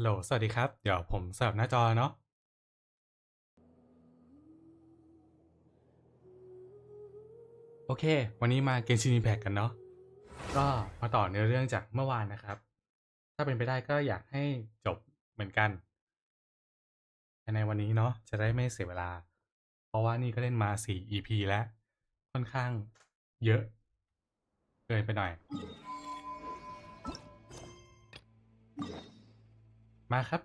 โหลสวัสดีครับ เดี๋ยวผมสลับหน้าจอเนาะโอเค วันนี้มา Genshin Impact กันเนาะก็มาต่อเนื้อเรื่องจากเมื่อวานนะครับ ถ้าเป็นไปได้ก็อยากให้จบเหมือนกันภายในวันนี้เนาะจะได้ไม่เสียเวลา เพราะว่านี่ก็เล่นมา4 EP แล้ว ค่อนข้างเยอะเกินไปหน่อย มาครับ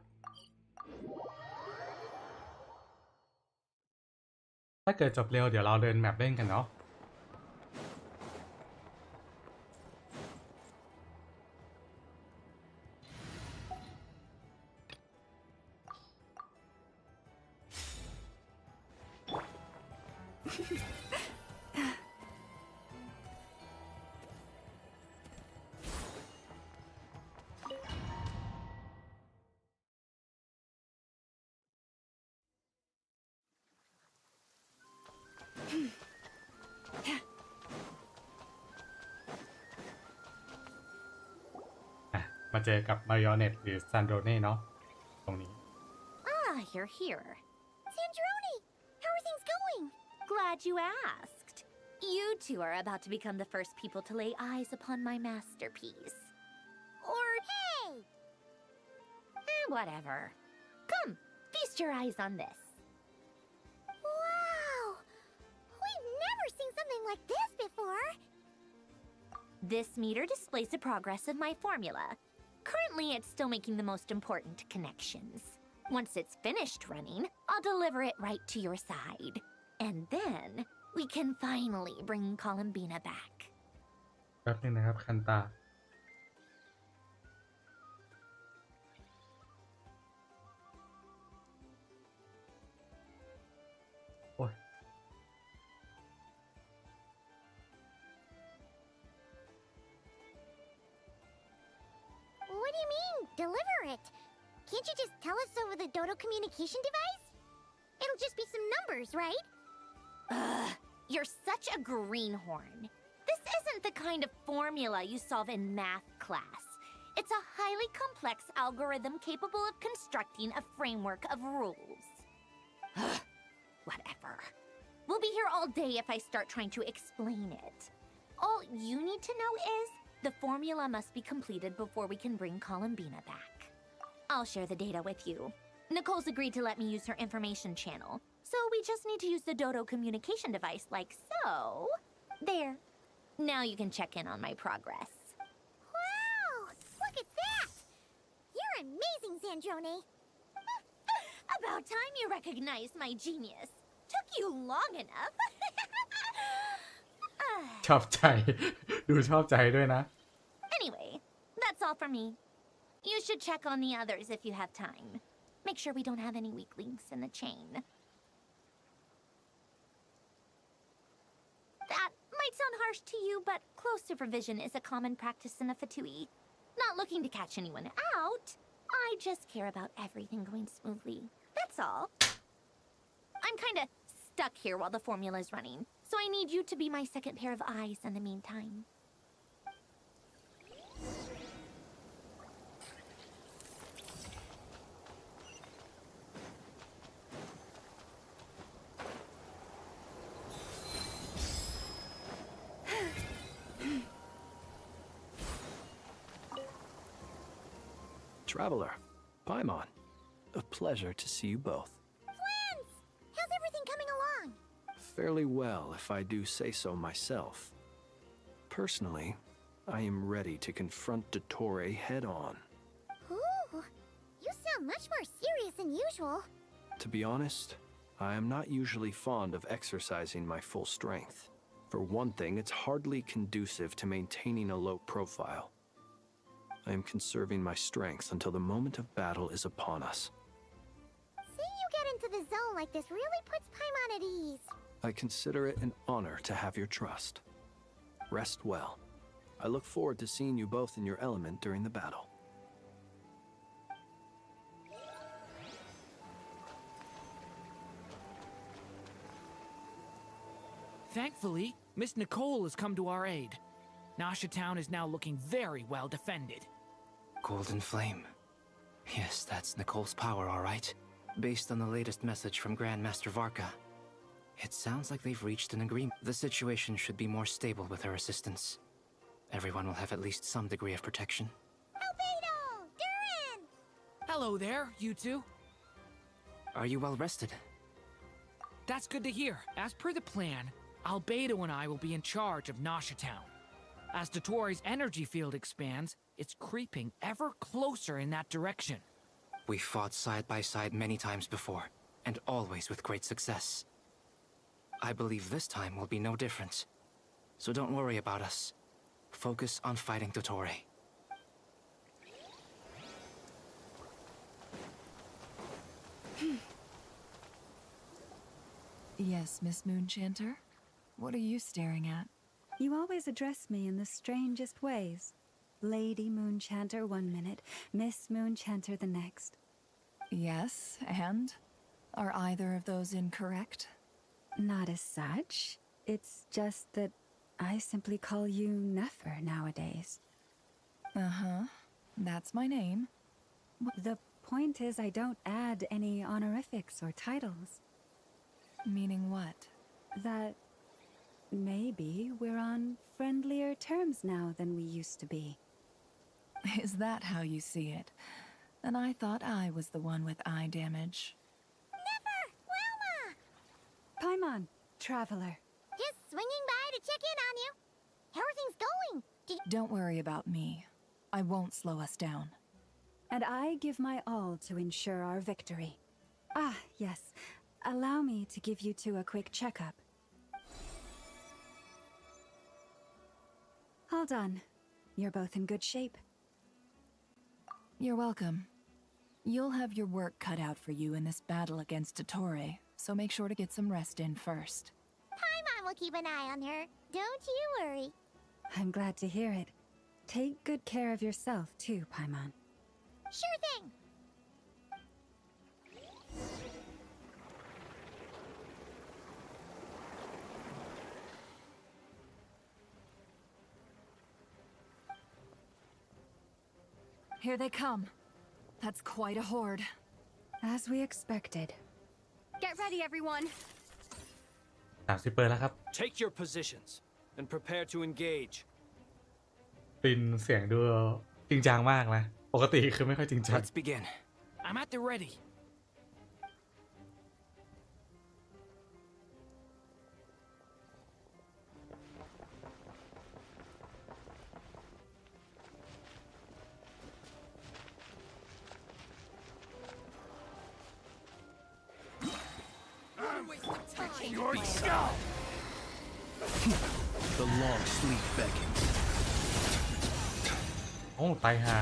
ถ้าเกิดจบเร็วเดี๋ยวเราเดินแมปเล่นกันเนาะอ่ะมาเจอกับมาริโอเน็ตหรือซันโดเน่เนาะตรงนี้ Ah, you're here. Sandrone! How are things going? Glad you asked. You two are about to become the first people to lay eyes upon my masterpiece. Or, hey! Whatever. Come, feast your eyes on this. Wow! We've never seen something like this before. This meter displays the progress of my formula. Currently, it's still making the most important connections. Once it's finished running, I'll deliver it right to your side. And then, we can finally bring Columbina back. แป๊บนึงนะครับคันตาโอ้ย What do you mean, deliver it? Can't you just tell us over the Dodo communication device? It'll just be some numbers, right? Ugh, you're such a greenhorn. This isn't the kind of formula you solve in math class. It's a highly complex algorithm capable of constructing a framework of rules. Ugh, whatever. We'll be here all day if I start trying to explain it. All you need to know is the formula must be completed before we can bring Columbina back. I'll share the data with you. Nicole's agreed to let me use her information channel, so we just need to use the Dodo communication device like so. There. Now you can check in on my progress. Wow! Look at that! You're amazing, Sandrone. About time you recognized my genius. Took you long enough. ชอบใจ ดูชอบใจด้วยนะ Anyway, that's all for me. You should check on the others if you have time. Make sure we don't have any weak links in the chain. That might sound harsh to you, but close supervision is a common practice in a Fatui. Not looking to catch anyone out. I just care about everything going smoothly. That's all. I'm kinda stuck here while the formula is running, so I need you to be my second pair of eyes in the meantime. Traveler, Paimon, a pleasure to see you both. Friends! How's everything coming along? Fairly well, if I do say so myself. Personally, I am ready to confront Dottore head-on. Ooh, you sound much more serious than usual. To be honest, I am not usually fond of exercising my full strength. For one thing, it's hardly conducive to maintaining a low profile. I am conserving my strength until the moment of battle is upon us. Seeing you get into the zone like this really puts Paimon at ease. I consider it an honor to have your trust. Rest well. I look forward to seeing you both in your element during the battle. Thankfully, Miss Nicole has come to our aid. Nasha Town is now looking very well defended. Golden Flame. Yes, that's Nicole's power, all right. Based on the latest message from Grandmaster Varka, it sounds like they've reached an agreement. The situation should be more stable with her assistance. Everyone will have at least some degree of protection. Albedo! Durin! Hello there, you two. Are you well rested? That's good to hear. As per the plan, Albedo and I will be in charge of Nasha Town. As Dotori's energy field expands, it's creeping ever closer in that direction. We fought side by side many times before, and always with great success. I believe this time will be no different. So don't worry about us. Focus on fighting Dotori. Yes, Miss Moonchanter? What are you staring at? You always address me in the strangest ways. Lady Moonchanter 1 minute, Miss Moonchanter the next. Yes, and? Are either of those incorrect? Not as such. It's just that I simply call you Nefer nowadays. Uh-huh. That's my name. The point is I don't add any honorifics or titles. Meaning what? That maybe we're on friendlier terms now than we used to be. Is that how you see it? Then I thought I was the one with eye damage. Never! Wilma! Paimon, traveler. Just swinging by to check in on you. How are things going? Don't worry about me. I won't slow us down. And I give my all to ensure our victory. Ah, yes. Allow me to give you two a quick checkup. All done. You're both in good shape. You're welcome. You'll have your work cut out for you in this battle against Dotori, so make sure to get some rest in first. Paimon will keep an eye on her. Don't you worry. I'm glad to hear it. Take good care of yourself, too, Paimon. Sure thing. Here they come. That's quite a horde. As we expected. Get ready, everyone. 30 เปอร์แล้วครับ Take your positions and prepare to engage. ปินเสียงดูจริงจังมากนะ ปกติคือไม่ค่อยจริงจัง Let's begin. I'm at the ready. The long sleep beckons. โอ้ตายห่า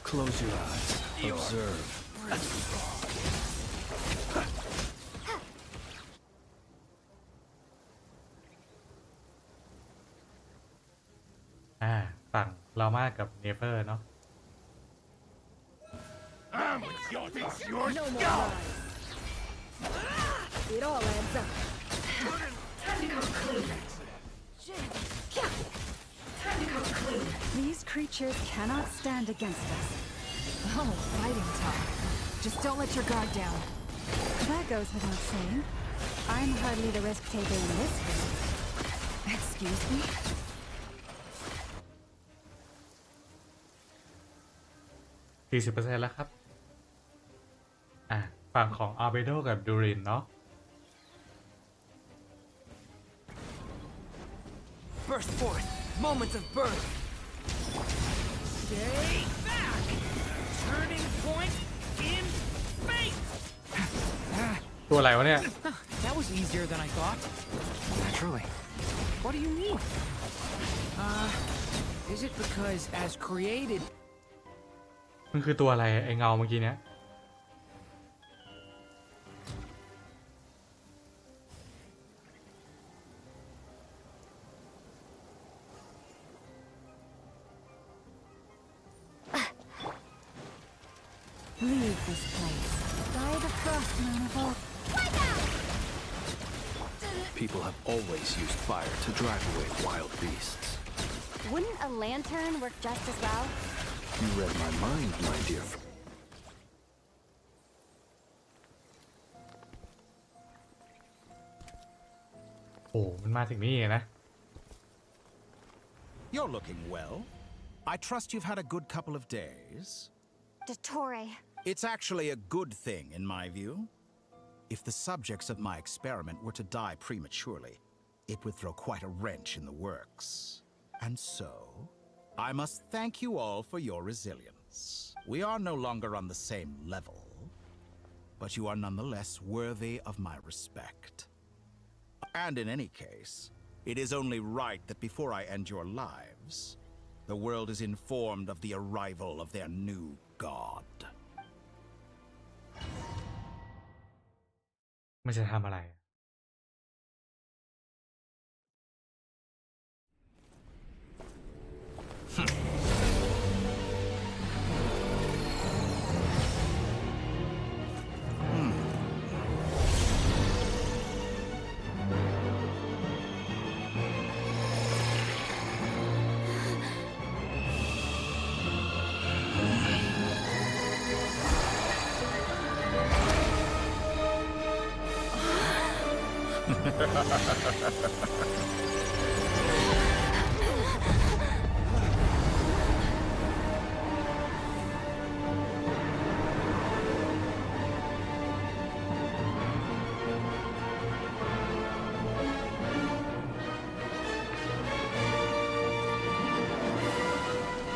Close your eyes. Observe. ฝั่งเรามากับเนเฟอร์เนาะ It all adds up. These creatures cannot stand against us. Oh, fighting talk. Just don't let your guard down. That goes without saying. I'm hardly the risk taker in this game. Excuse me? 40% แล้วครับ ฝั่งของอาร์เบโดกับดูรินเนาะ Burst forth. Moments of birth. Stay back. Turning point in space. ตัวอะไรวะเนี่ย That was easier than I thought. Naturally. What do you mean? Is it because as created... มันคือตัวอะไรไอเงาเมื่อกี้เนี้ย Leave this place. Die the frost moon of all. Wipe out! People have always used fire to drive away wild beasts. Wouldn't a lantern work just as well? You read my mind, my dear. โอ้มันมาถึงนี่นะ You're looking well. I trust you've had a good couple of days. Dottore. It's actually a good thing, in my view. If the subjects of my experiment were to die prematurely, it would throw quite a wrench in the works. And so, I must thank you all for your resilience. We are no longer on the same level, but you are nonetheless worthy of my respect. And in any case, it is only right that before I end your lives, the world is informed of the arrival of their new god. มันจะทำอะไร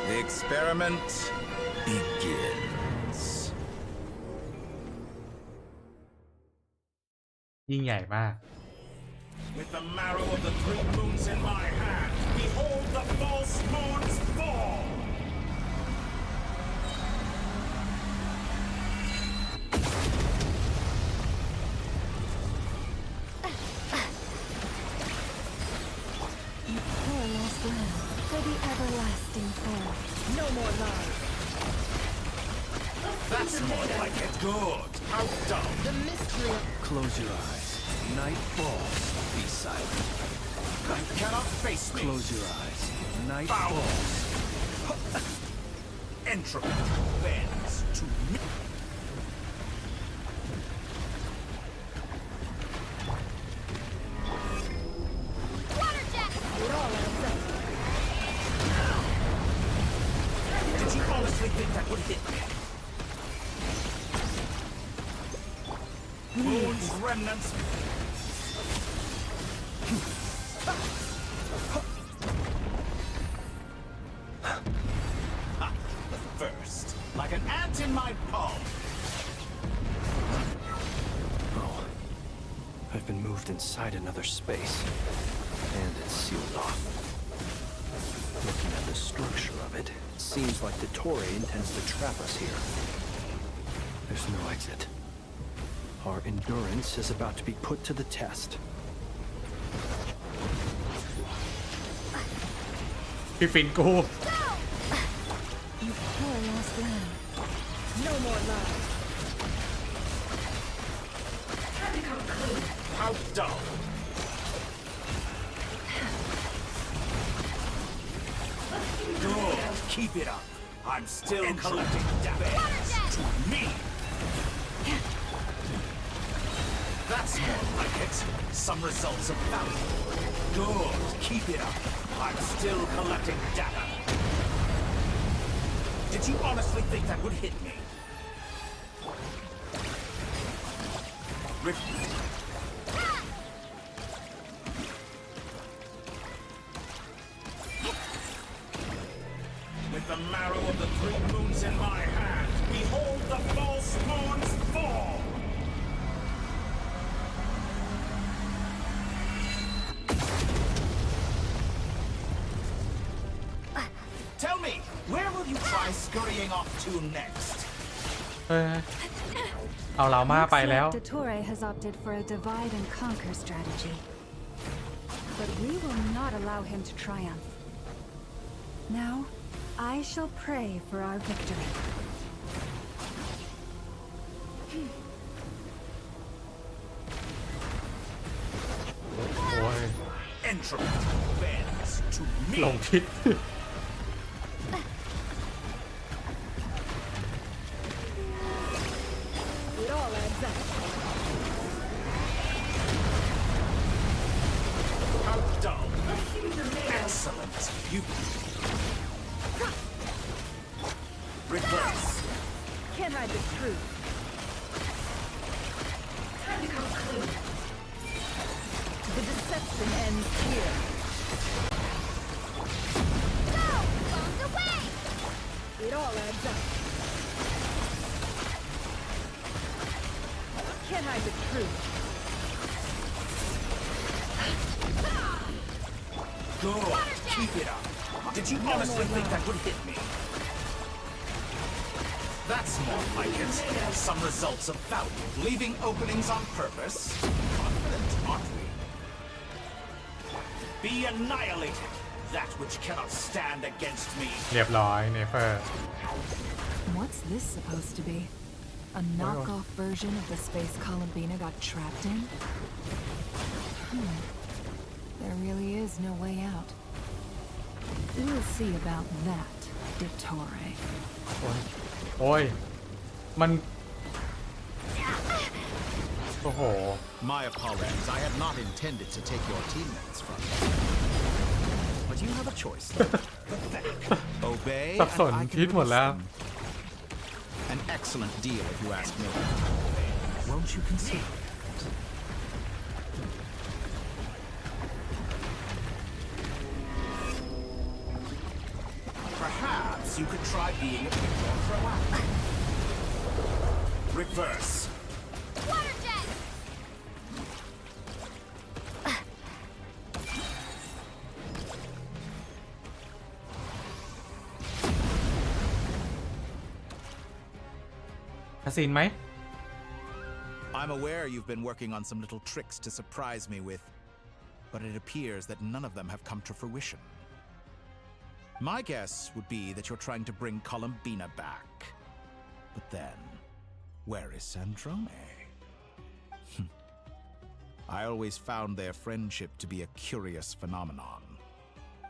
The experiment begins. ยิ่งใหญ่มาก With the marrow of the three moons in my hand, behold the false moons fall! You poor lost lamb, for the everlasting fair. No more lies. That's more like it. Good. How dull. The mystery. Close your eyes. Night falls. Be silent. You cannot face me. Close your eyes. Night Foul. falls. Entropy bends to me. Water jet! Did you honestly think that would hit me? Moon's remnants. Ha, the first, like an ant in my palm. Oh. I've been moved inside another space. And it's sealed off. Looking at the structure of it, it seems like Dottore intends to trap us here. There's no exit. Our endurance is about to be put to the test. พี่ฟินกู You poor lost lamb. No more lies. How dull. Good. Keep it up. I'm still collecting damage to me. That's more like it. Some results of value. Good. Keep it up. I'm still collecting data. Did you honestly think that would hit me? With the marrow of the three moons in my hand, behold the false moons fall! Tell me, where will you try scurrying off to next? เอาเรามาไปแล้ว Looks like Dottore has opted for a divide and conquer strategy. But we will not allow him to triumph. Now, I shall pray for our victory. instrument bends to หลง me. ทิศ It all adds up. How dull. Excellent. You. Reverse. Can't hide the truth. The deception ends here. Go! Bombs away! It all adds up. Can't hide the truth. Good. Keep it up. Did you honestly think that would hit me? That's more like it. Some results of value, leaving openings on purpose. Confident, aren't we? Be annihilated, that which cannot stand against me. เรียบร้อยเนเฟอร์ What's this supposed to be? A knockoff version of the space Columbina got trapped in? There really is no way out. We'll see about that, Dottore. โอ้ย มัน โอ้โห My apologies. I had not intended to take your teammates from you. But you have a choice. Obey, สับสน and I can คิดหมดแล้ว release them. An excellent deal, if you ask me. Won't you consider it? Perhaps you could try being a bit more proactive. Reverse. Water jet! คาสินไหม I'm aware you've been working on some little tricks to surprise me with, but it appears that none of them have come to fruition. My guess would be that you're trying to bring Columbina back. But then, where is Sandrone? I always found their friendship to be a curious phenomenon.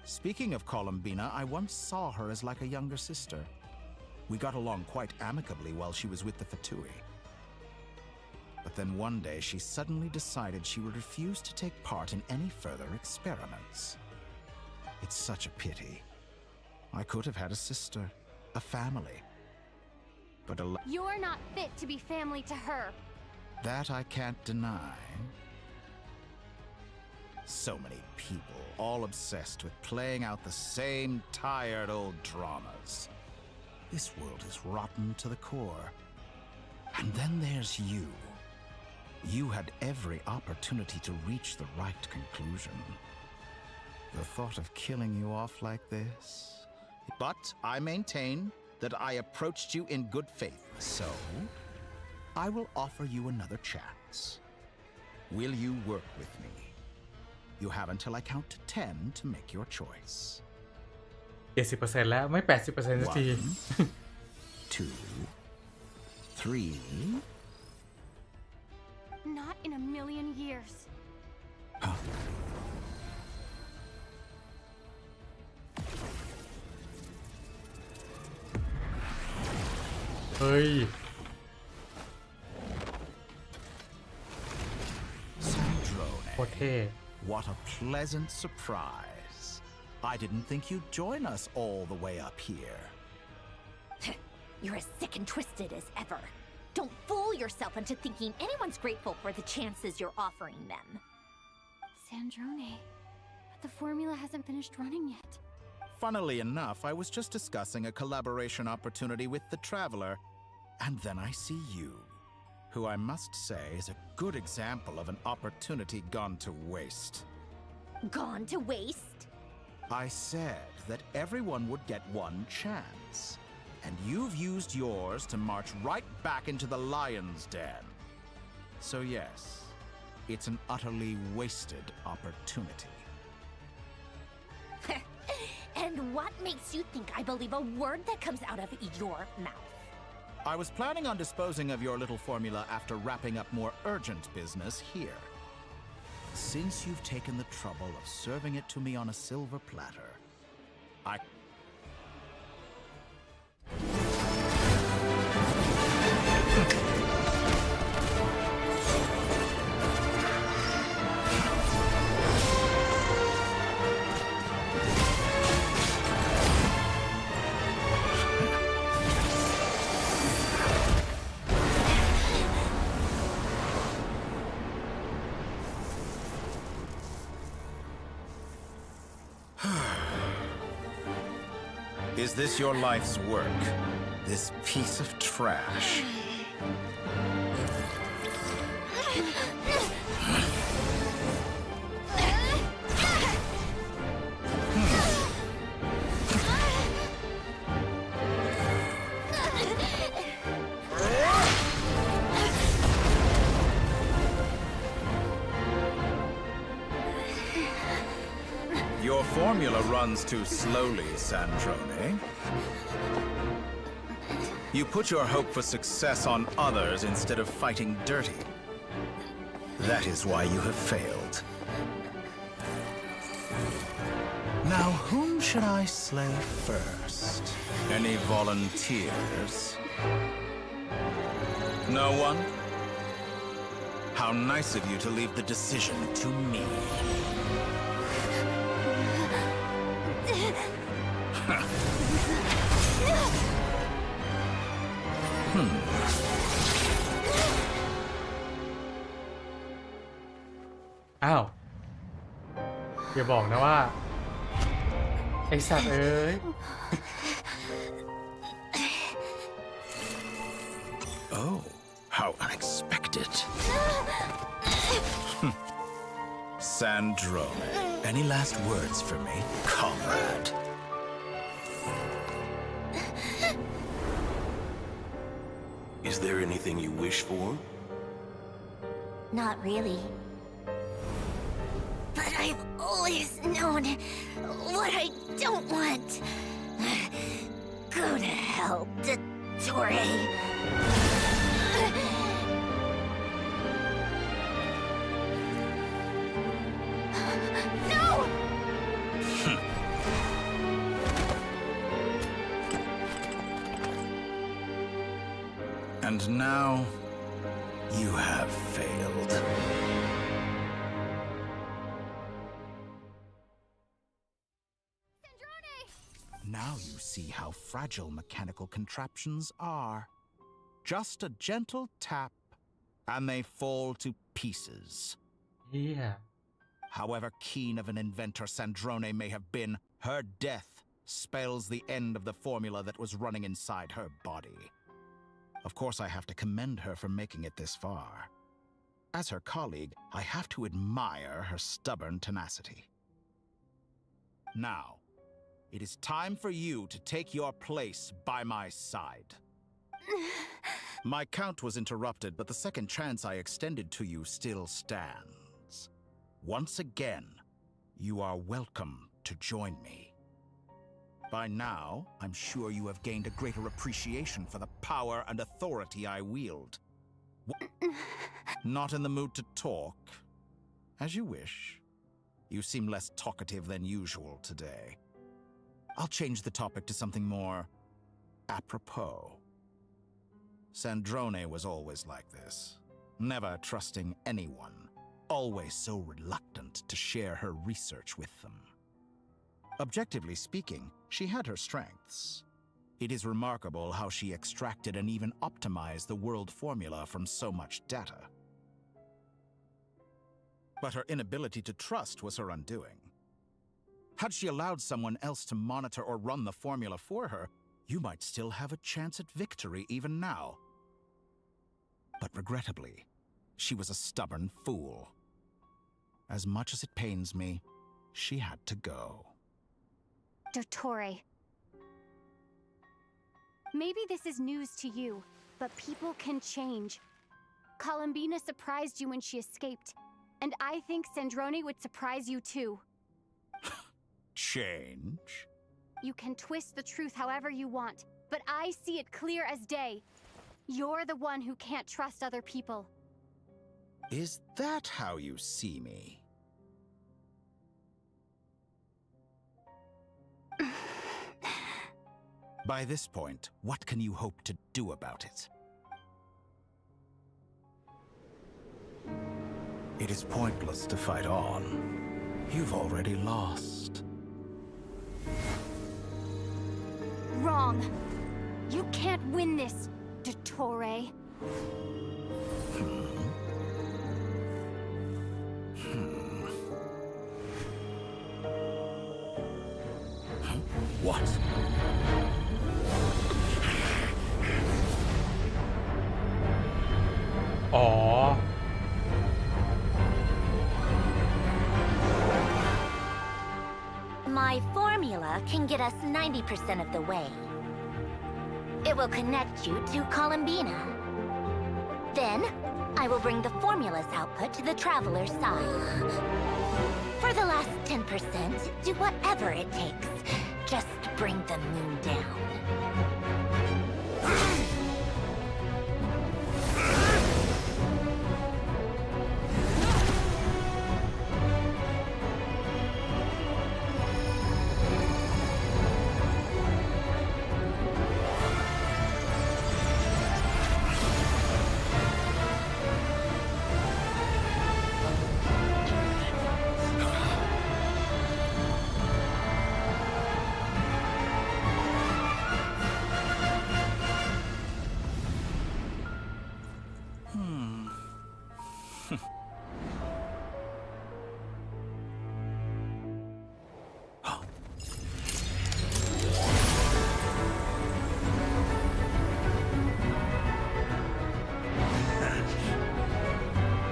Speaking of Columbina, I once saw her as like a younger sister. We got along quite amicably while she was with the Fatui. But then one day she suddenly decided she would refuse to take part in any further experiments. It's such a pity. I could have had a sister, a family. But You're not fit to be family to her. that I can't deny. So many people, all obsessed with playing out the same tired old dramas. This world is rotten to the core. And then there's you. You had every opportunity to reach the right conclusion. The thought of killing you off like this? But I maintain that I approached you in good faith, so I will offer you another chance. Will you work with me? You have until I count to 10 to make your choice. 70% แล้วไม่ 80% สักที 1, 2, 3. Not in a million years. Hey. Sandrone. What a pleasant surprise. I didn't think you'd join us all the way up here. You're as sick and twisted as ever. Don't fool yourself into thinking anyone's grateful for the chances you're offering them. Sandrone, but the formula hasn't finished running yet. Funnily enough, I was just discussing a collaboration opportunity with the Traveler, and then I see you, who I must say is a good example of an opportunity gone to waste. Gone to waste? I said that everyone would get one chance, and you've used yours to march right back into the lion's den. So yes, it's an utterly wasted opportunity. And what makes you think I believe a word that comes out of your mouth? I was planning on disposing of your little formula after wrapping up more urgent business here. Since you've taken the trouble of serving it to me on a silver platter, I... Is this your life's work? This piece of trash? Your formula runs too slowly, Sandrone. You put your hope for success on others instead of fighting dirty. That is why you have failed. Now, whom should I slay first? Any volunteers? No one? How nice of you to leave the decision to me.อ้าวอย่าบอกนะว่าไอสัตว์เอ้ย Oh, how unexpected. Sandrone, any last words for me, comrade? Is there anything you wish for? Not really. But I've always known what I don't want. Go to hell, Dottore. No! And now, you have failed. Now you see how fragile mechanical contraptions are. Just a gentle tap, and they fall to pieces. เฮีย However keen of an inventor Sandrone may have been, her death spells the end of the formula that was running inside her body. Of course, I have to commend her for making it this far. As her colleague, I have to admire her stubborn tenacity. Now, it is time for you to take your place by my side. My count was interrupted, but the second chance I extended to you still stands. Once again, you are welcome to join me. By now, I'm sure you have gained a greater appreciation for the power and authority I wield. Not in the mood to talk? As you wish. You seem less talkative than usual today. I'll change the topic to something more apropos. Sandrone was always like this, never trusting anyone, always so reluctant to share her research with them. Objectively speaking, she had her strengths. It is remarkable how she extracted and even optimized the world formula from so much data. But her inability to trust was her undoing. Had she allowed someone else to monitor or run the formula for her, you might still have a chance at victory even now. But regrettably, she was a stubborn fool. As much as it pains me, she had to go. Dottore. Maybe this is news to you, but people can change. Columbina surprised you when she escaped, and I think Sandrone would surprise you too. Change? You can twist the truth however you want, but I see it clear as day. You're the one who can't trust other people. Is that how you see me? By this point, what can you hope to do about it? It is pointless to fight on. You've already lost. Wrong. You can't win this, Dottore. What? Oh. My formula can get us 90% of the way. It will connect you to Columbina. Then, I will bring the formula's output to the Traveler's side. For the last 10%, do whatever it takes. Just bring the moon down.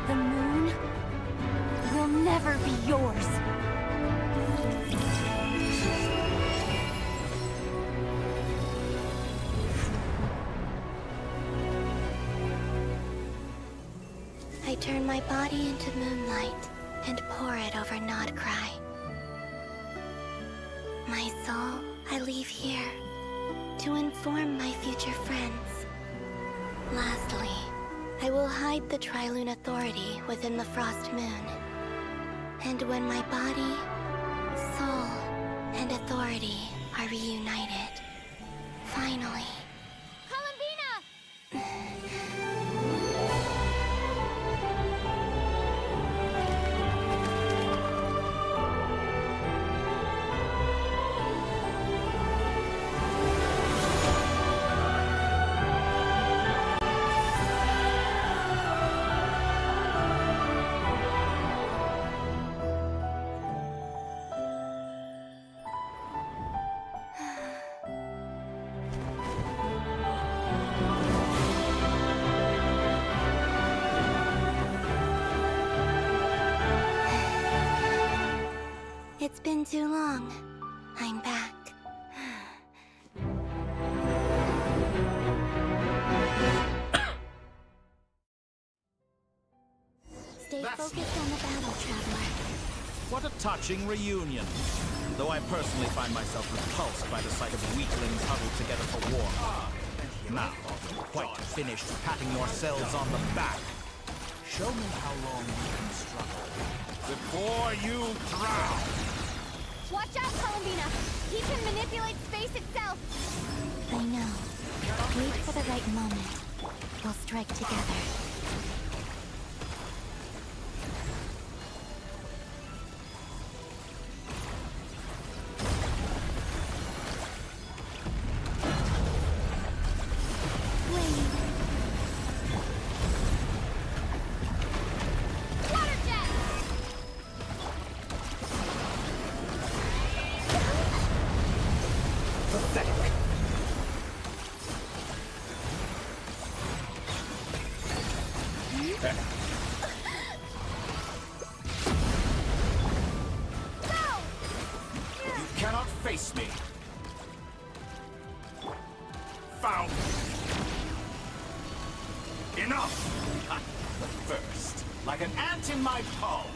The moon will never be yours. I turn my body into moonlight and pour it over Nodcry. My soul I leave here to inform my future friends. Lastly, I will hide the Trilune Authority within the Frost Moon. And when my body, soul, and authority are reunited, finally... It's been too long. I'm back. Stay focused on the battle, Traveler. What a touching reunion. Though I personally find myself repulsed by the sight of weaklings huddled together for war. Now, quite finished patting yourselves on the back. Show me how long you can struggle before you drown. Watch out, Columbina! He can manipulate space itself! I know. Wait for the right moment. We'll strike together. Water jet! Pathetic. You cannot face me. Found. Enough! But first, like an ant in my palm.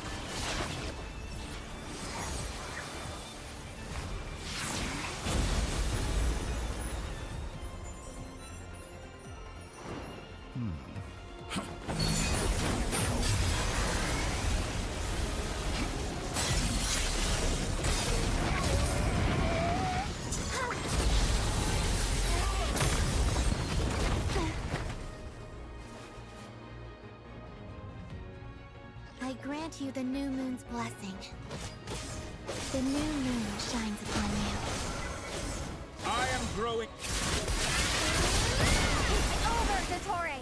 grant you the new moon's blessing. The new moon shines upon you. I am growing. It's over, Dottore!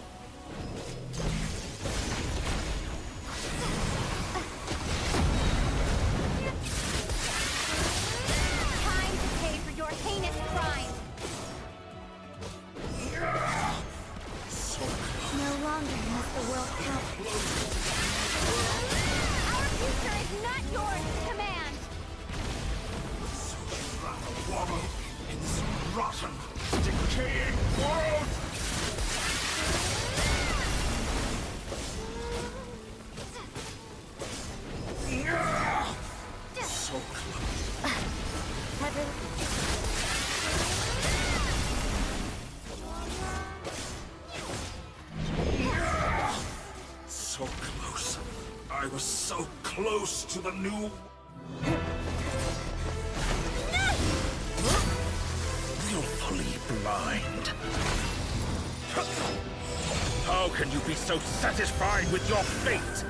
Time to pay for your heinous crime! No longer must the world count. Our future is not yours to command! Wallow in this rotten, decaying world! So close. So close. I was so close to the new... Willfully blind. How can you be so satisfied with your fate?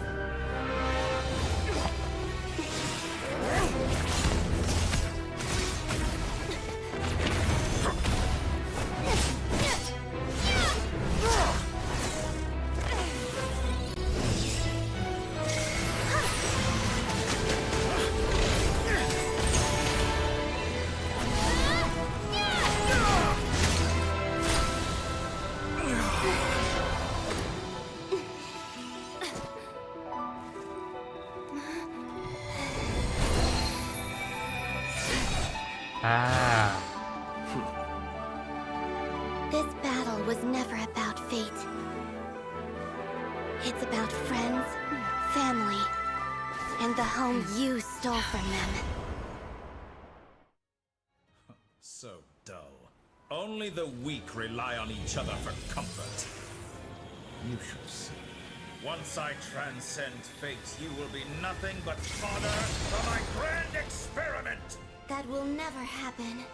This battle was never about fate. It's about friends, family, and the home you stole from them. So dull. Only the weak rely on each other for comfort. You shall see. Once I transcend fate, you will be nothing but fodder for my grand experiment! That will never happen.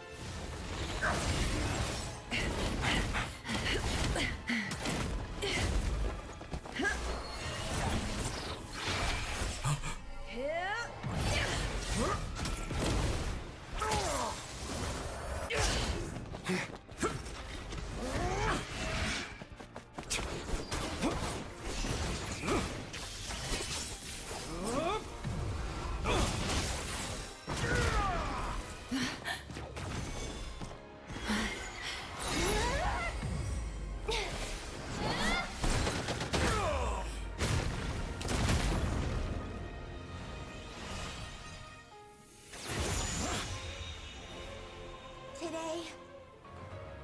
Today,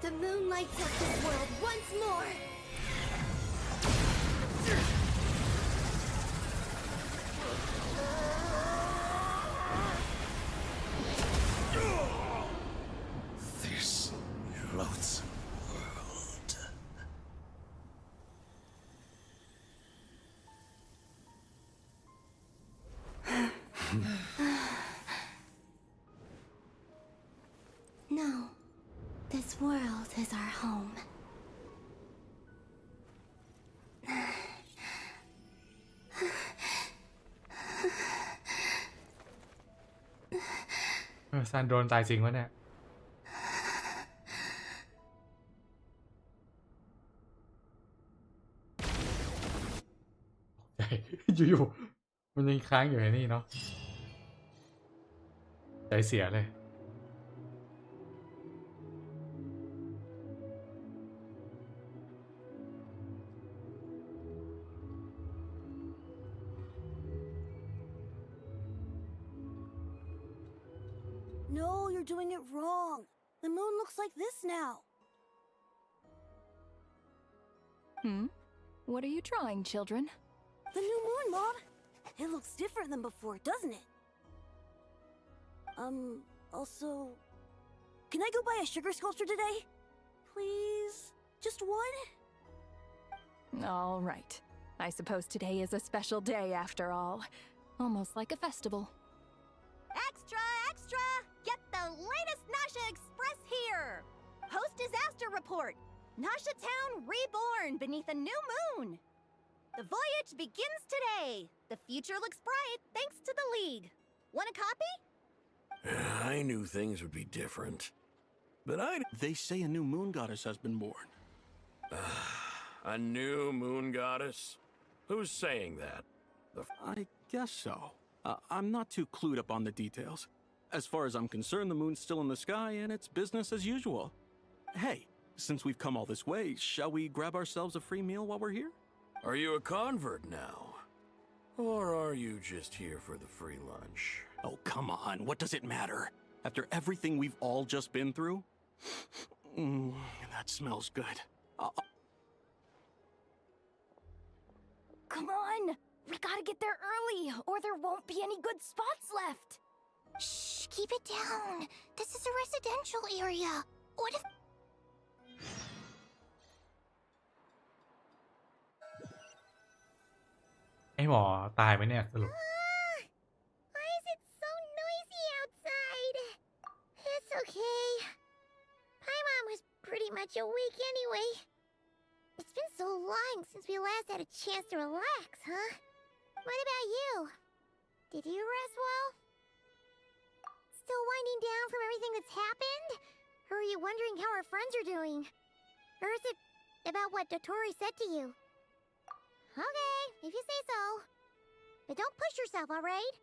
the moon lights up this world once more. This loathsome world. No, this world is our home.เออซันโดนตายจริงวะเนี่ย ใจ อยู่ๆมันยังค้างอยู่ในนี่เนาะใจเสียเลย No, you're doing it wrong. The moon looks like this now. What are you drawing, children? The new moon, Mom. It looks different than before, doesn't it? Also... Can I go buy a sugar sculpture today? Please? Just one? All right. I suppose today is a special day after all. Almost like a festival. Extra, extra! Get the latest Nasha Express here! Post-disaster report! Nasha Town reborn beneath a new moon! The voyage begins today. The future looks bright thanks to the League. Want a copy? I knew things would be different. But They say a new moon goddess has been born. A new moon goddess? Who's saying that? I guess so. I'm not too clued up on the details. As far as I'm concerned, the moon's still in the sky and it's business as usual. Hey, since we've come all this way, shall we grab ourselves a free meal while we're here? Are you a convert now? Or are you just here for the free lunch? Oh, come on. What does it matter? After everything we've all just been through? That smells good. Come on! We gotta get there early, or there won't be any good spots left! Shh, keep it down. This is a residential area. What if...ไอหมอตายไหมเนี่ยสรุป Why is it so noisy outside? It's okay. Paimon was pretty much awake anyway. It's been so long since we last had a chance to relax, huh? What about you? Did you rest well? Still winding down from everything that's happened? Or are you wondering how our friends are doing? Or is it about what Dotori said to you? Okay, if you say so. But don't push yourself, alright?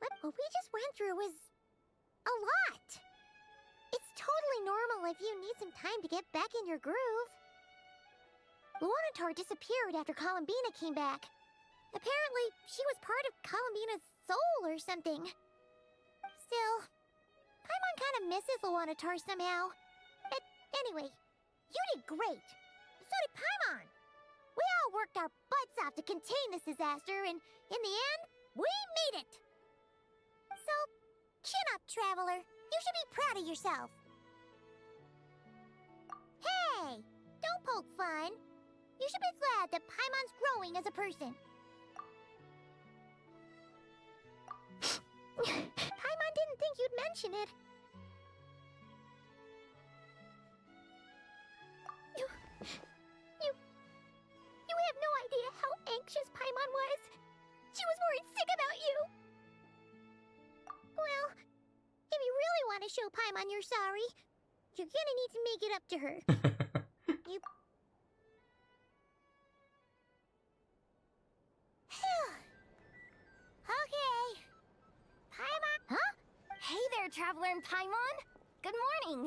What we just went through was... a lot. It's totally normal if you need some time to get back in your groove. Luanatar disappeared after Columbina came back. Apparently, she was part of Columbina's soul or something. Still, Paimon kind of misses Luanatar somehow. But anyway, you did great. So did Paimon. We all worked our butts off to contain this disaster, and in the end, we made it. So, chin up, Traveler. You should be proud of yourself. Hey, don't poke fun. You should be glad that Paimon's growing as a person. Paimon didn't think you'd mention it. You have no idea how anxious Paimon was. She was worried sick about you. Well, if you really want to show Paimon you're sorry, you're gonna need to make it up to her. You... Okay. Paimon... Huh? Hey there, Traveler and Paimon. Good morning.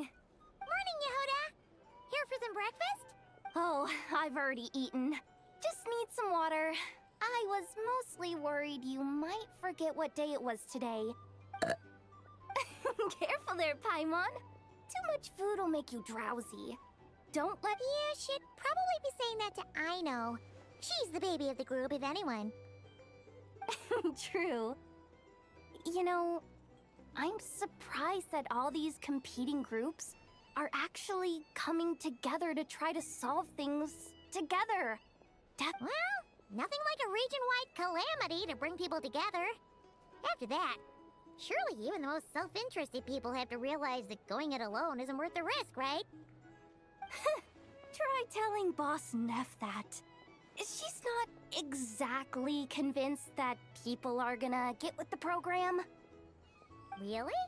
Morning, Yehoda. Here for some breakfast? Oh, I've already eaten. Just need some water. I was mostly worried you might forget what day it was today. Careful there, Paimon. Too much food will make you drowsy. Don't let... Yeah, she'd probably be saying that to Aino. She's the baby of the group, if anyone. True. You know, I'm surprised that all these competing groups are actually coming together to try to solve things together. Well, nothing like a region-wide calamity to bring people together. After that, surely even the most self-interested people have to realize that going it alone isn't worth the risk, right? Try telling Boss Neff that. She's not exactly convinced that people are gonna get with the program. Really?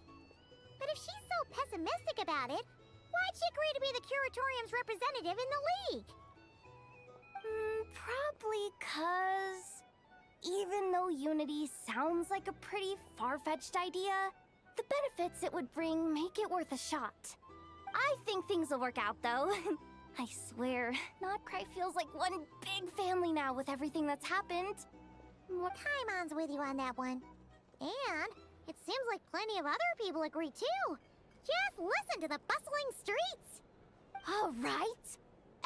But if she's so pessimistic about it, why'd she agree to be the Curatorium's representative in the League? Probably 'cause... even though Unity sounds like a pretty far-fetched idea, the benefits it would bring make it worth a shot. I think things will work out, though. I swear, Notcry feels like one big family now with everything that's happened. Paimon's with you on that one. And it seems like plenty of other people agree, too. Just listen to the bustling streets. All right.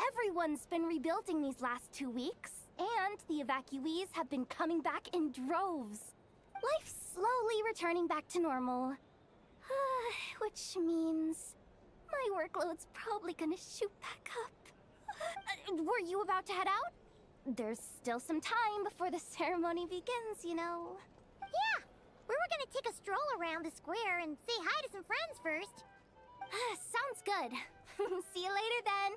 Everyone's been rebuilding these last 2 weeks, and the evacuees have been coming back in droves. Life's slowly returning back to normal. Which means my workload's probably gonna shoot back up. Were you about to head out? There's still some time before the ceremony begins, you know. Yeah, we were gonna take a stroll around the square and say hi to some friends first. Sounds good. See you later then.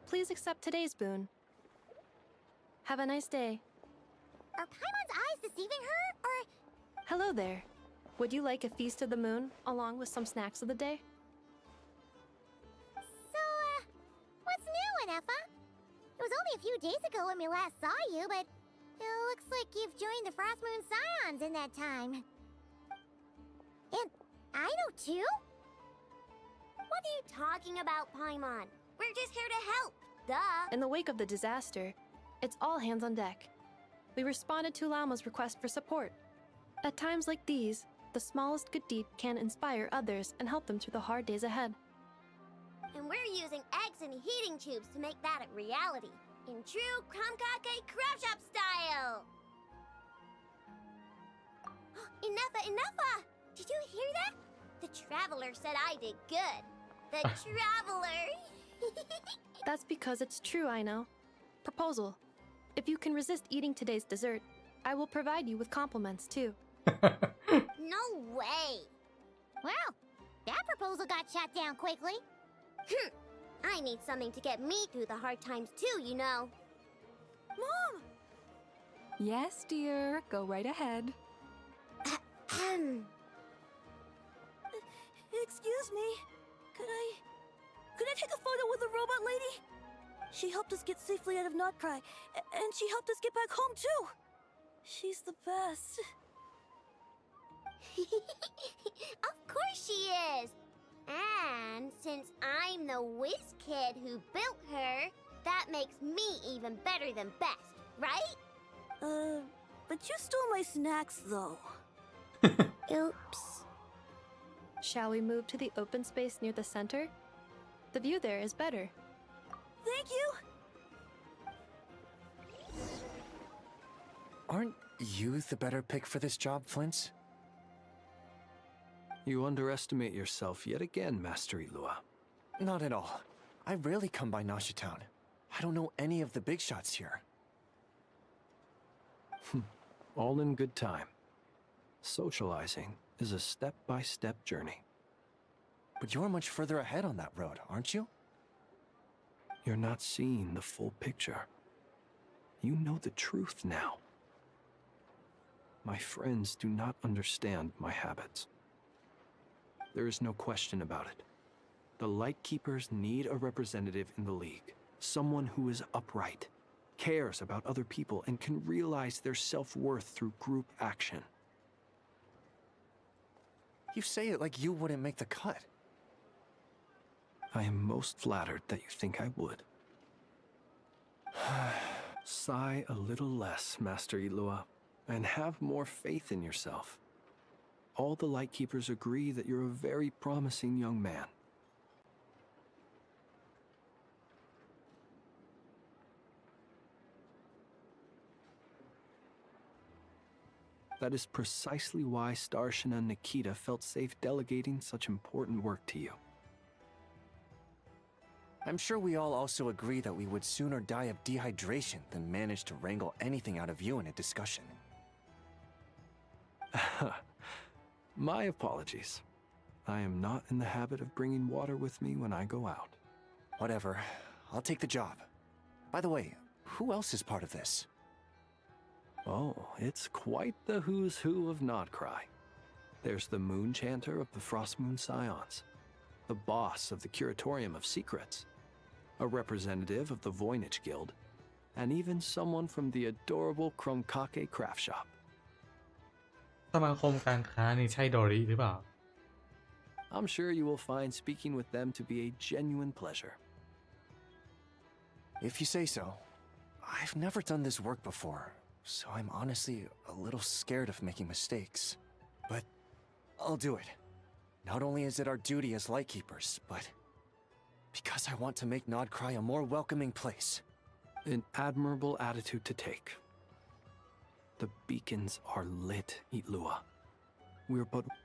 Please accept today's boon. Have a nice day. Are Paimon's eyes deceiving her, or... Hello there. Would you like a feast of the moon, along with some snacks of the day? So, what's new, Anefa? It was only a few days ago when we last saw you, but it looks like you've joined the Frost Moon Scions in that time. And I know too? What are you talking about, Paimon? We're just here to help. Duh. In the wake of the disaster, it's all hands on deck. We responded to Lama's request for support. At times like these, the smallest good deed can inspire others and help them through the hard days ahead. And we're using eggs and heating tubes to make that a reality. In true Krumkake Crab Shop style! Enough! Did you hear that? The Traveler said I did good. The Traveler! That's because it's true, I know. Proposal. If you can resist eating today's dessert, I will provide you with compliments, too. No way! Well, that proposal got shot down quickly. I need something to get me through the hard times too, you know. Mom! Yes, dear. Go right ahead. Excuse me. Could I take a photo with the robot lady? She helped us get safely out of Notcry, and she helped us get back home too. She's the best. Of course she is! And since I'm the whiz kid who built her, that makes me even better than best, right? But you stole my snacks though. Oops. Shall we move to the open space near the center? The view there is better. Thank you! Aren't you the better pick for this job, Flint? You underestimate yourself yet again, Master Ilua. Not at all. I rarely come by Nasha Town. I don't know any of the big shots here. All in good time. Socializing is a step-by-step journey. But you're much further ahead on that road, aren't you? You're not seeing the full picture. You know the truth now. My friends do not understand my habits. There is no question about it. The Lightkeepers need a representative in the League. Someone who is upright, cares about other people, and can realize their self-worth through group action. You say it like you wouldn't make the cut. I am most flattered that you think I would. Sigh a little less, Master Ilua, and have more faith in yourself. All the Lightkeepers agree that you're a very promising young man. That is precisely why Starshina and Nikita felt safe delegating such important work to you. I'm sure we all also agree that we would sooner die of dehydration than manage to wrangle anything out of you in a discussion. My apologies. I am not in the habit of bringing water with me when I go out. Whatever. I'll take the job. By the way, who else is part of this? Oh, it's quite the who's who of Notcry. There's the Moon Chanter of the Frost Moon Scions, the boss of the Curatorium of Secrets, a representative of the Voynich Guild, and even someone from the adorable Krumkake Craft Shop. สมาคมการค้านี่ใช่โดริหรือเปล่า I'm sure you will find speaking with them to be a genuine pleasure. If you say so. I've never done this work before, so I'm honestly a little scared of making mistakes. But I'll do it. Not only is it our duty as Lightkeepers, but because I want to make Notcry a more welcoming place. An admirable attitude to take. The beacons are lit, Ilua.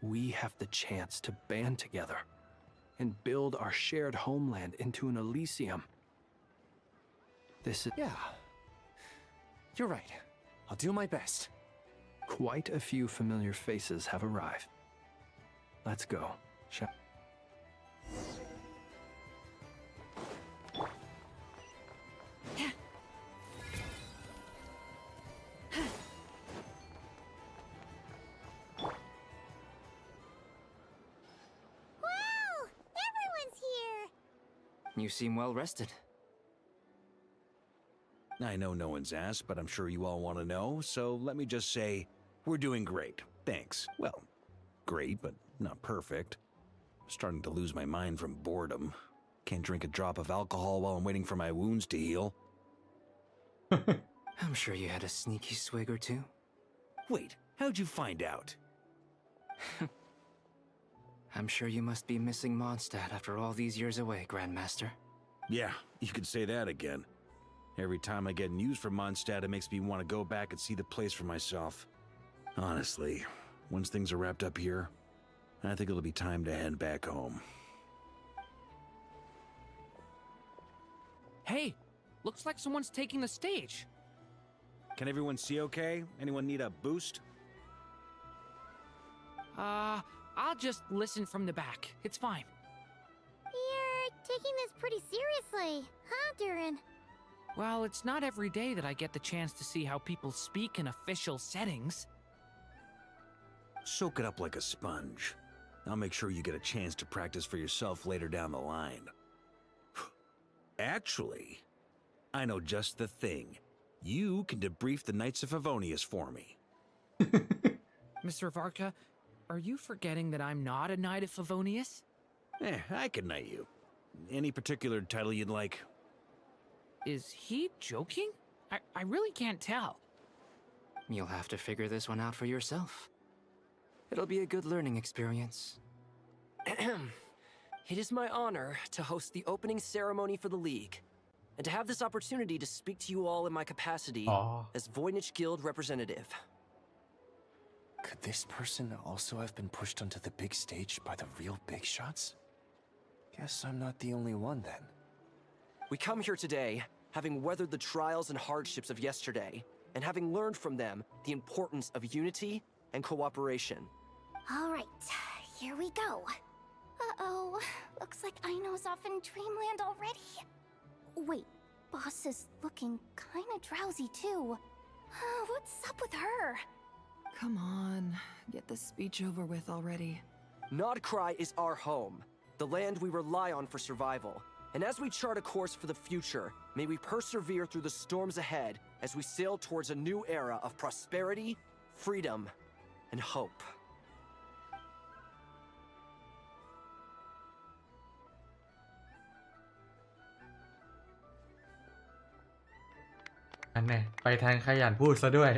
We have the chance to band together and build our shared homeland into an Elysium. This is... Yeah. You're right. I'll do my best. Quite a few familiar faces have arrived. Let's go, shall You seem well rested. I know no one's asked, but I'm sure you all want to know, so let me just say, we're doing great. Thanks. Well, great, but not perfect. Starting to lose my mind from boredom. Can't drink a drop of alcohol while I'm waiting for my wounds to heal. I'm sure you had a sneaky swig or two. Wait, how'd you find out? I'm sure you must be missing Mondstadt after all these years away, Grandmaster. Yeah, you could say that again. Every time I get news from Mondstadt, it makes me want to go back and see the place for myself. Honestly, once things are wrapped up here, I think it'll be time to head back home. Hey, looks like someone's taking the stage. Can everyone see okay? Anyone need a boost? I'll just listen from the back. It's fine. You're taking this pretty seriously, huh, Durin? Well, it's not every day that I get the chance to see how people speak in official settings. Soak it up like a sponge. I'll make sure you get a chance to practice for yourself later down the line. Actually, I know just the thing. You can debrief the Knights of Favonius for me. Mr. Varka, are you forgetting that I'm not a Knight of Favonius? I can knight you. Any particular title you'd like? Is he joking? I really can't tell. You'll have to figure this one out for yourself. It'll be a good learning experience. It is my honor to host the opening ceremony for the League, and to have this opportunity to speak to you all in my capacity as Voynich Guild representative. Could this person also have been pushed onto the big stage by the real big shots? Guess I'm not the only one then. We come here today, having weathered the trials and hardships of yesterday, and having learned from them the importance of unity and cooperation. All right, here we go. Uh-oh, looks like Aino's off in Dreamland already. Wait, Boss is looking kinda drowsy too. What's up with her? Come on, get this speech over with already. Nodcry is our home, the land we rely on for survival. And as we chart a course for the future, may we persevere through the storms ahead as we sail towards a new era of prosperity, freedom, and hope.อันแน่ไปทางขยันพูดซะด้วย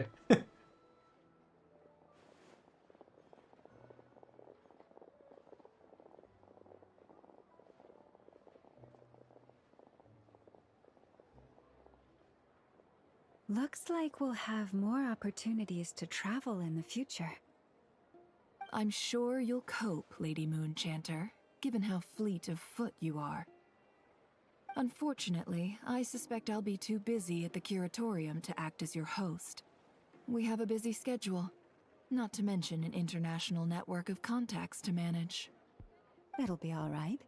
Looks like we'll have more opportunities to travel in the future. I'm sure you'll cope, Lady Moonchanter, given how fleet of foot you are. Unfortunately, I suspect I'll be too busy at the curatorium to act as your host. We have a busy schedule, not to mention an international network of contacts to manage. That'll be all right.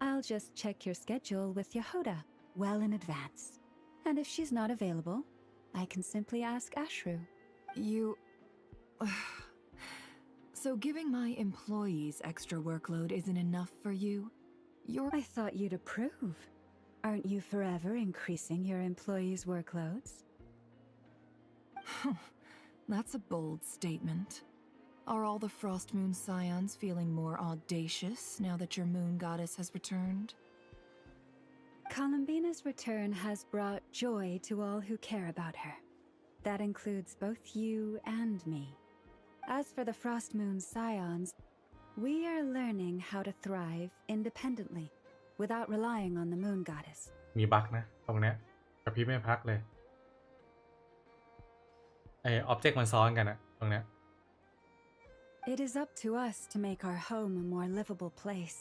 I'll just check your schedule with Yehoda well in advance. And if she's not available, I can simply ask Ashru. You... So giving my employees extra workload isn't enough for you? I thought you'd approve. Aren't you forever increasing your employees' workloads? That's a bold statement. Are all the Frost Moon Scions feeling more audacious now that your moon goddess has returned? Columbina's return has brought joy to all who care about her. That includes both you and me. As for the Frost Moon Scions, we are learning how to thrive independently, without relying on the moon goddess. มีบั๊กนะตรงเนี้ยกับพี่ไม่พักเลยไอ้ออบเจกต์มันซ้อนกันอะตรงเนี้ย It is up to us to make our home a more livable place.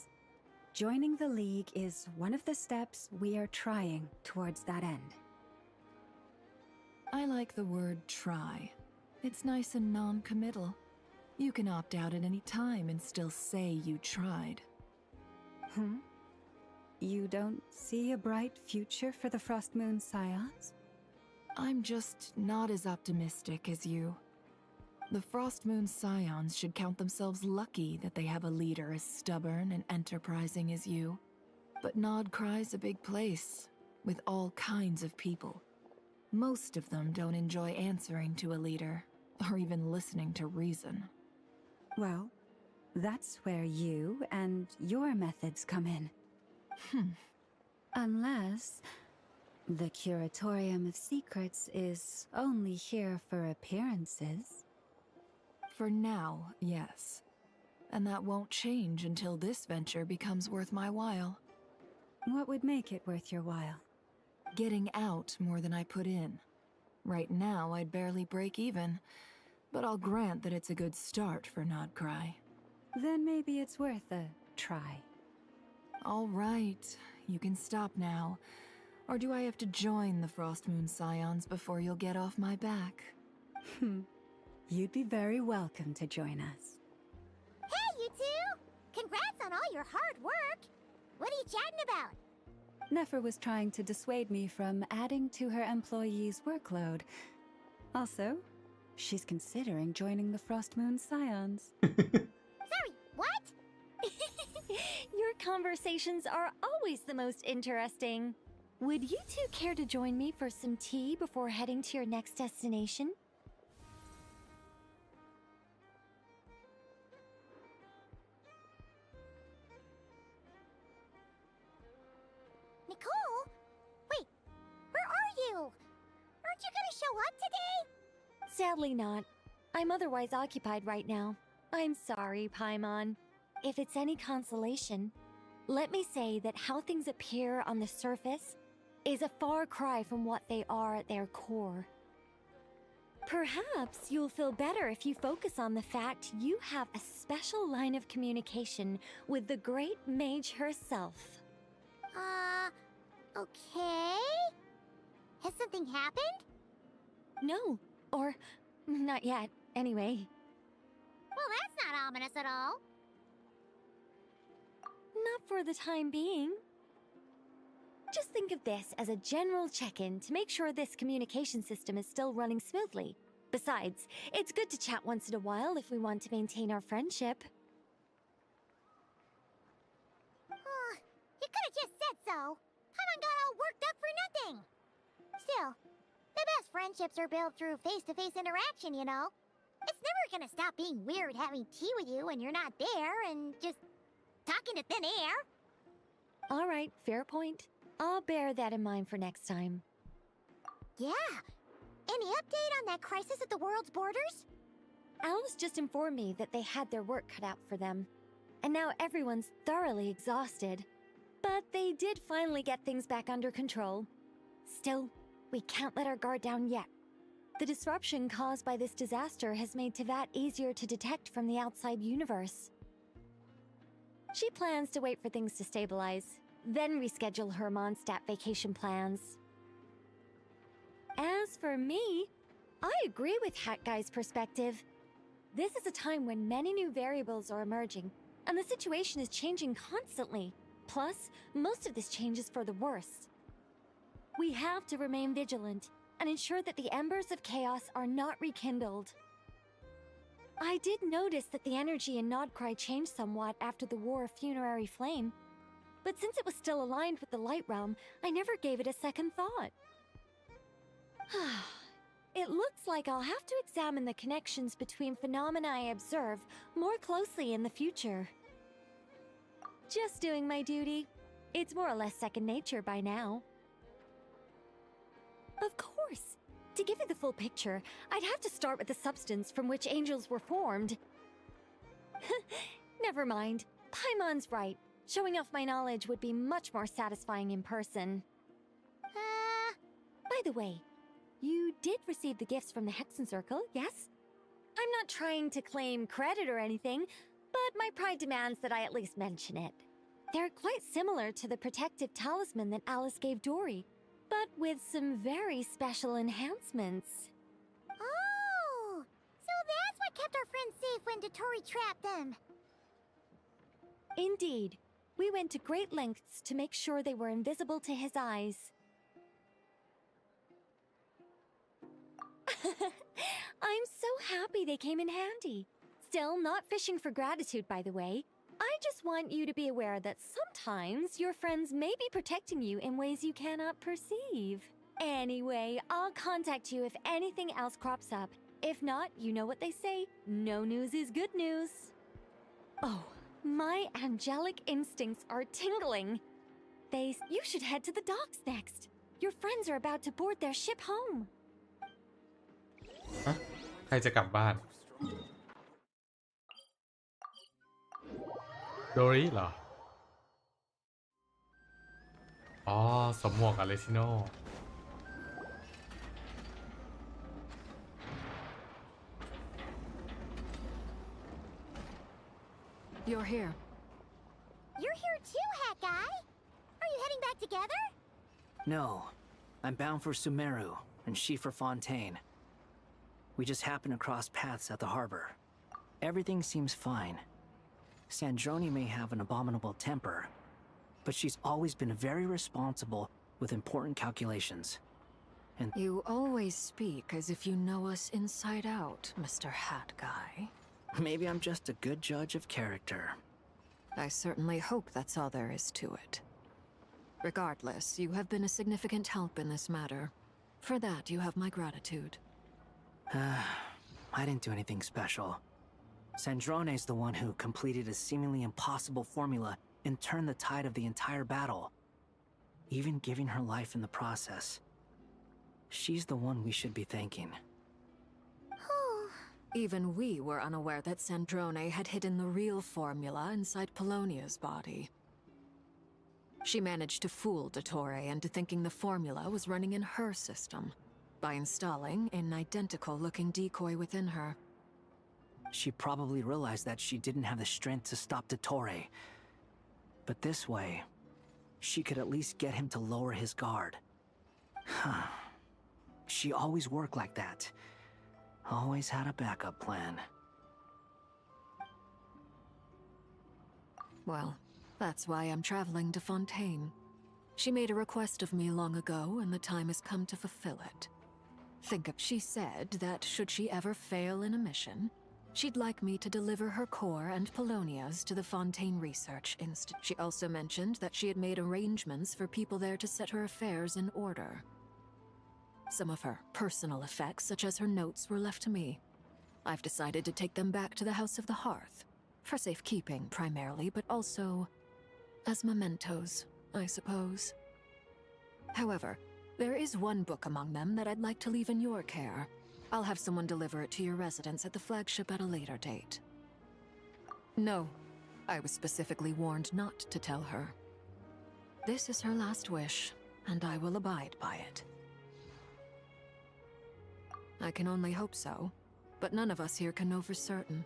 Joining the League is one of the steps we are trying towards that end. I like the word try. It's nice and non-committal. You can opt out at any time and still say you tried. You don't see a bright future for the Frost Moon Scions? I'm just not as optimistic as you. The Frost Moon Scions should count themselves lucky that they have a leader as stubborn and enterprising as you. But Nodcry's a big place, with all kinds of people. Most of them don't enjoy answering to a leader, or even listening to reason. Well, that's where you and your methods come in. Unless the Curatorium of Secrets is only here for appearances. For now, yes. And that won't change until this venture becomes worth my while. What would make it worth your while? Getting out more than I put in. Right now, I'd barely break even, but I'll grant that it's a good start for Nodcry. Then maybe it's worth a try. All right, you can stop now. Or do I have to join the Frostmoon Scions before you'll get off my back? You'd be very welcome to join us. Hey, you two! Congrats on all your hard work! What are you chatting about? Nefer was trying to dissuade me from adding to her employees' workload. Also, she's considering joining the Frostmoon Scions. Sorry, what? Your conversations are always the most interesting. Would you two care to join me for some tea before heading to your next destination? Nicole? Wait, where are you? Aren't you gonna show up today? Sadly not. I'm otherwise occupied right now. I'm sorry, Paimon. If it's any consolation, let me say that how things appear on the surface is a far cry from what they are at their core. Perhaps you'll feel better if you focus on the fact you have a special line of communication with the great mage herself. Okay? Has something happened? No, or not yet, anyway. Well, that's not ominous at all. Not for the time being. Just think of this as a general check-in to make sure this communication system is still running smoothly. Besides, it's good to chat once in a while if we want to maintain our friendship. You could've just said so. Paimon got all worked up for nothing. Still, the best friendships are built through face-to-face interaction, you know? It's never gonna stop being weird having tea with you when you're not there and just talking to thin air. All right, fair point. I'll bear that in mind for next time. Yeah. Any update on that crisis at the world's borders? Alice just informed me that they had their work cut out for them. And now everyone's thoroughly exhausted. But they did finally get things back under control. Still, we can't let our guard down yet. The disruption caused by this disaster has made Teyvat easier to detect from the outside universe. She plans to wait for things to stabilize, then reschedule her Mondstadt vacation plans. As for me, I agree with Hat Guy's perspective. This is a time when many new variables are emerging, and the situation is changing constantly. Plus, most of this change is for the worse. We have to remain vigilant and ensure that the embers of chaos are not rekindled. I did notice that the energy in Nodcry changed somewhat after the War of Funerary Flame, but since it was still aligned with the Light Realm, I never gave it a second thought. It looks like I'll have to examine the connections between phenomena I observe more closely in the future. Just doing my duty. It's more or less second nature by now. Of course. To give you the full picture, I'd have to start with the substance from which angels were formed. Never mind. Paimon's right. Showing off my knowledge would be much more satisfying in person. By the way, you did receive the gifts from the Hexen Circle, yes? I'm not trying to claim credit or anything, but my pride demands that I at least mention it. They're quite similar to the protective talisman that Alice gave Dory, but with some very special enhancements. Oh! So that's what kept our friends safe when Dotori trapped them. Indeed. We went to great lengths to make sure they were invisible to his eyes. I'm so happy they came in handy. Still, not fishing for gratitude, by the way. I just want you to be aware that sometimes your friends may be protecting you in ways you cannot perceive. Anyway, I'll contact you if anything else crops up. If not, you know what they say, no news is good news. Oh, my angelic instincts are tingling. You should head to the docks next. Your friends are about to board their ship home. ฮะใครจะกลับบ้านโดริเหรออ๋อสวมหมวกกับเลซิโน You're here. You're here too, Hat Guy. Are you heading back together? No, I'm bound for Sumeru, and she for Fontaine. We just happened to cross paths at the harbor. Everything seems fine. Sandrone may have an abominable temper, but she's always been very responsible with important calculations. And You always speak as if you know us inside out, Mr. Hat Guy. maybe I'm just a good judge of character. I certainly hope that's all there is to it. Regardless, you have been a significant help in this matter. For that, you have my gratitude. I didn't do anything special. Sandrone's the one who completed a seemingly impossible formula and turned the tide of the entire battle, even giving her life in the process. She's the one we should be thanking. Even we were unaware that Sandrone had hidden the real formula inside Polonia's body. She managed to fool Dottore into thinking the formula was running in her system by installing an identical-looking decoy within her. She probably realized that she didn't have the strength to stop Dottore. But this way, she could at least get him to lower his guard. She always worked like that. Always had a backup plan. Well, that's why I'm traveling to Fontaine. She made a request of me long ago, and the time has come to fulfill it. She said that should she ever fail in a mission, she'd like me to deliver her core and Polonia's to the Fontaine Research Institute. She also mentioned that she had made arrangements for people there to set her affairs in order. Some of her personal effects, such as her notes, were left to me. I've decided to take them back to the House of the Hearth, for safekeeping primarily, but also as mementos, I suppose. However, there is one book among them that I'd like to leave in your care. I'll have someone deliver it to your residence at the flagship at a later date. No, I was specifically warned not to tell her. This is her last wish, and I will abide by it. I can only hope so, but none of us here can know for certain.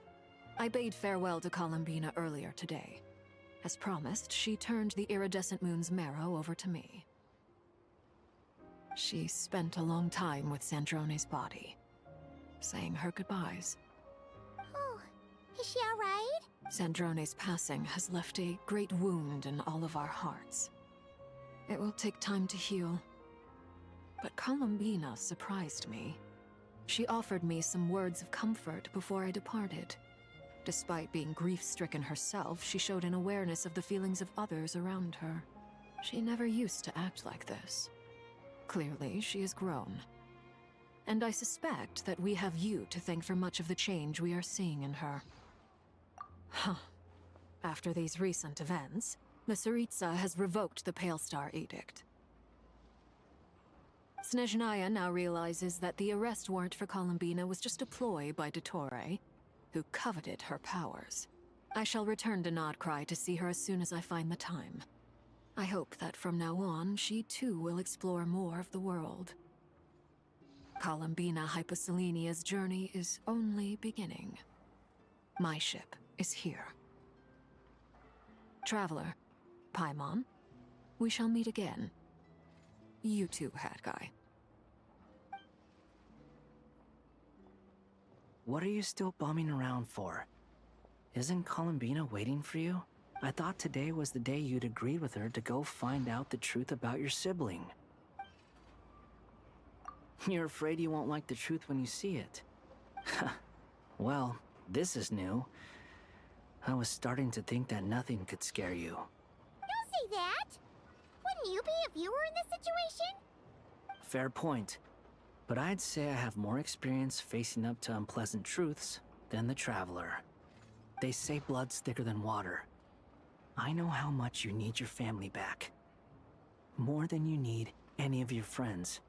I bade farewell to Columbina earlier today. As promised, she turned the iridescent moon's marrow over to me. She spent a long time with Sandrone's body, saying her goodbyes. Oh, is she all right? Sandrone's passing has left a great wound in all of our hearts. It will take time to heal. But Columbina surprised me. She offered me some words of comfort before I departed. Despite being grief-stricken herself, she showed an awareness of the feelings of others around her. She never used to act like this. Clearly, she has grown. And I suspect that we have you to thank for much of the change we are seeing in her. After these recent events, the Tsaritsa has revoked the Pale Star Edict. Snezhnaya now realizes that the arrest warrant for Columbina was just a ploy by Dottore, who coveted her powers. I shall return to Nodcry to see her as soon as I find the time. I hope that from now on, she too will explore more of the world. Columbina Hyposelenia's journey is only beginning. My ship is here. Traveler, Paimon, we shall meet again. You too, Hat Guy. What are you still bumming around for? Isn't Columbina waiting for you? I thought today was the day you'd agreed with her to go find out the truth about your sibling. You're afraid you won't like the truth when you see it. Well, this is new. I was starting to think that nothing could scare you. Don't say that! Wouldn't you be if you were in this situation? Fair point. But I'd say I have more experience facing up to unpleasant truths than the Traveler. They say blood's thicker than water. I know how much you need your family back. More than you need any of your friends.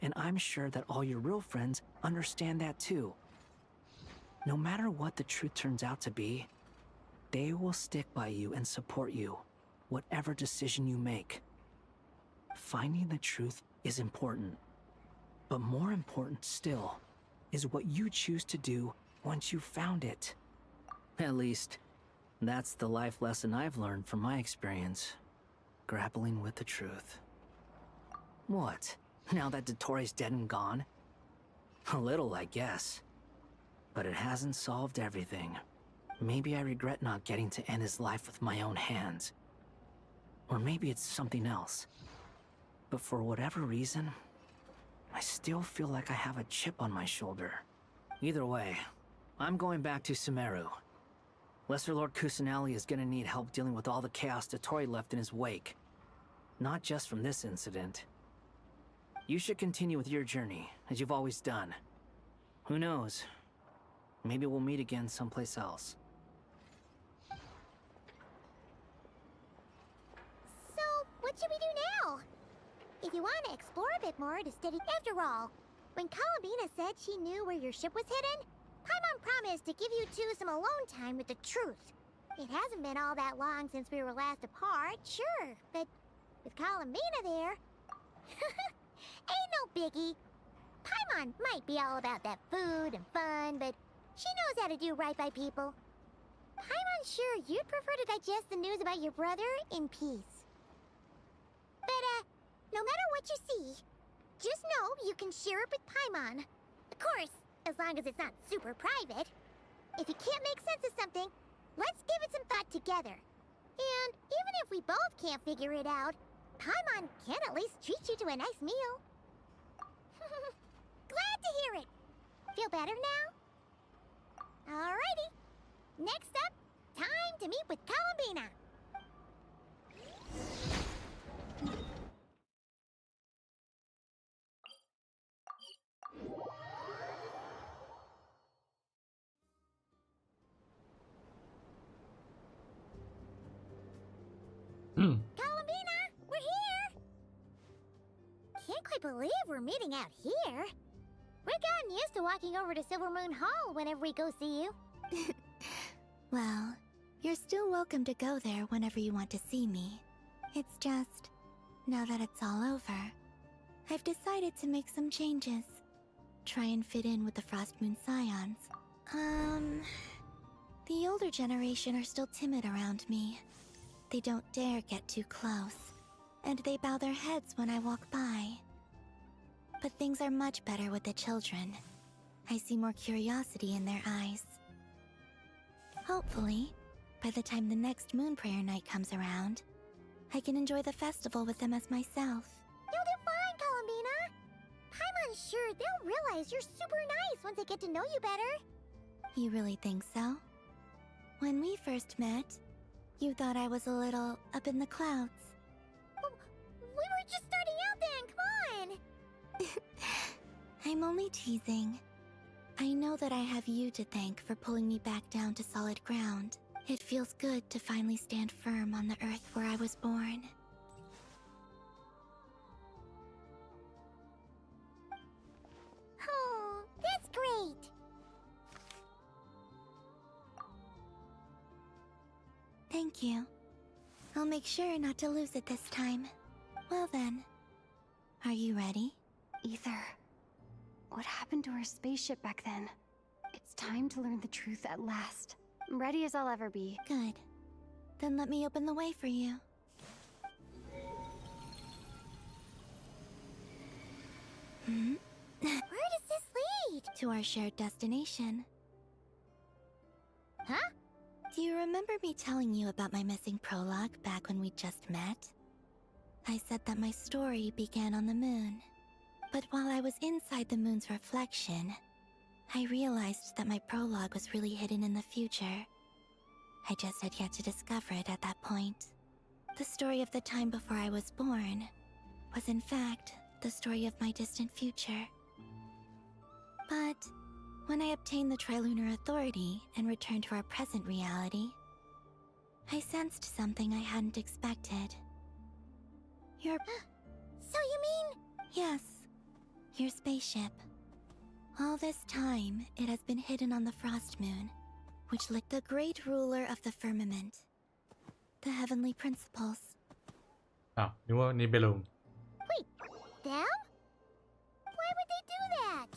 And I'm sure that all your real friends understand that too. No matter what the truth turns out to be, they will stick by you and support you, whatever decision you make. Finding the truth is important. But more important still is what you choose to do once you've found it. At least, that's the life lesson I've learned from my experience, grappling with the truth. What? Now that Dottoro's dead and gone? A little, I guess. But it hasn't solved everything. Maybe I regret not getting to end his life with my own hands. Or maybe it's something else. But for whatever reason, I still feel like I have a chip on my shoulder. Either way, I'm going back to Sumeru. Lesser Lord Kusanali is gonna need help dealing with all the chaos Dottori left in his wake. Not just from this incident. You should continue with your journey, as you've always done. Who knows? Maybe we'll meet again someplace else. So, what should we do now? If you want to explore a bit more to study... After all, when Columbina said she knew where your ship was hidden, Paimon promised to give you two some alone time with the truth. It hasn't been all that long since we were last apart, sure, but with Columbina there... Ain't no biggie. Paimon might be all about that food and fun, but she knows how to do right by people. Paimon's sure you'd prefer to digest the news about your brother in peace. But, no matter what you see, just know you can share it with Paimon. Of course, as long as it's not super private. If you can't make sense of something, let's give it some thought together. And even if we both can't figure it out, Paimon can at least treat you to a nice meal. Glad to hear it. Feel better now? Alrighty. Next up, time to meet with Columbina. Columbina, we're here! Can't quite believe we're meeting out here. We've gotten used to walking over to Silver Moon Hall whenever we go see you. Well, you're still welcome to go there whenever you want to see me. It's just, now that it's all over, I've decided to make some changes. Try and fit in with the Frost Moon Scions. The older generation are still timid around me. They don't dare get too close, and they bow their heads when I walk by. But things are much better with the children. I see more curiosity in their eyes. Hopefully, by the time the next Moon Prayer Night comes around, I can enjoy the festival with them as myself. You'll do fine, Columbina. Paimon's sure they'll realize you're super nice once they get to know you better. You really think so? When we first met, you thought I was a little up in the clouds. We were just starting out then, come on! I'm only teasing. I know that I have you to thank for pulling me back down to solid ground. It feels good to finally stand firm on the earth where I was born. Oh, that's great! Thank you. I'll make sure not to lose it this time. Well then, are you ready? Ether. What happened to our spaceship back then? It's time to learn the truth at last. I'm ready as I'll ever be. Good. Then let me open the way for you. Where does this lead? To our shared destination. Huh? Do you remember me telling you about my missing prologue back when we just met? I said that my story began on the moon. But while I was inside the moon's reflection, I realized that my prologue was really hidden in the future. I just had yet to discover it at that point. The story of the time before I was born was in fact the story of my distant future. But when I obtained the Trilunar Authority and returned to our present reality, I sensed something I hadn't expected. Your... So you mean... Yes, your spaceship. All this time, it has been hidden on the Frost Moon, which lit the great ruler of the firmament. The heavenly principles. อ้าวนึกว่านี่เบลูม Wait, them? Why would they do that?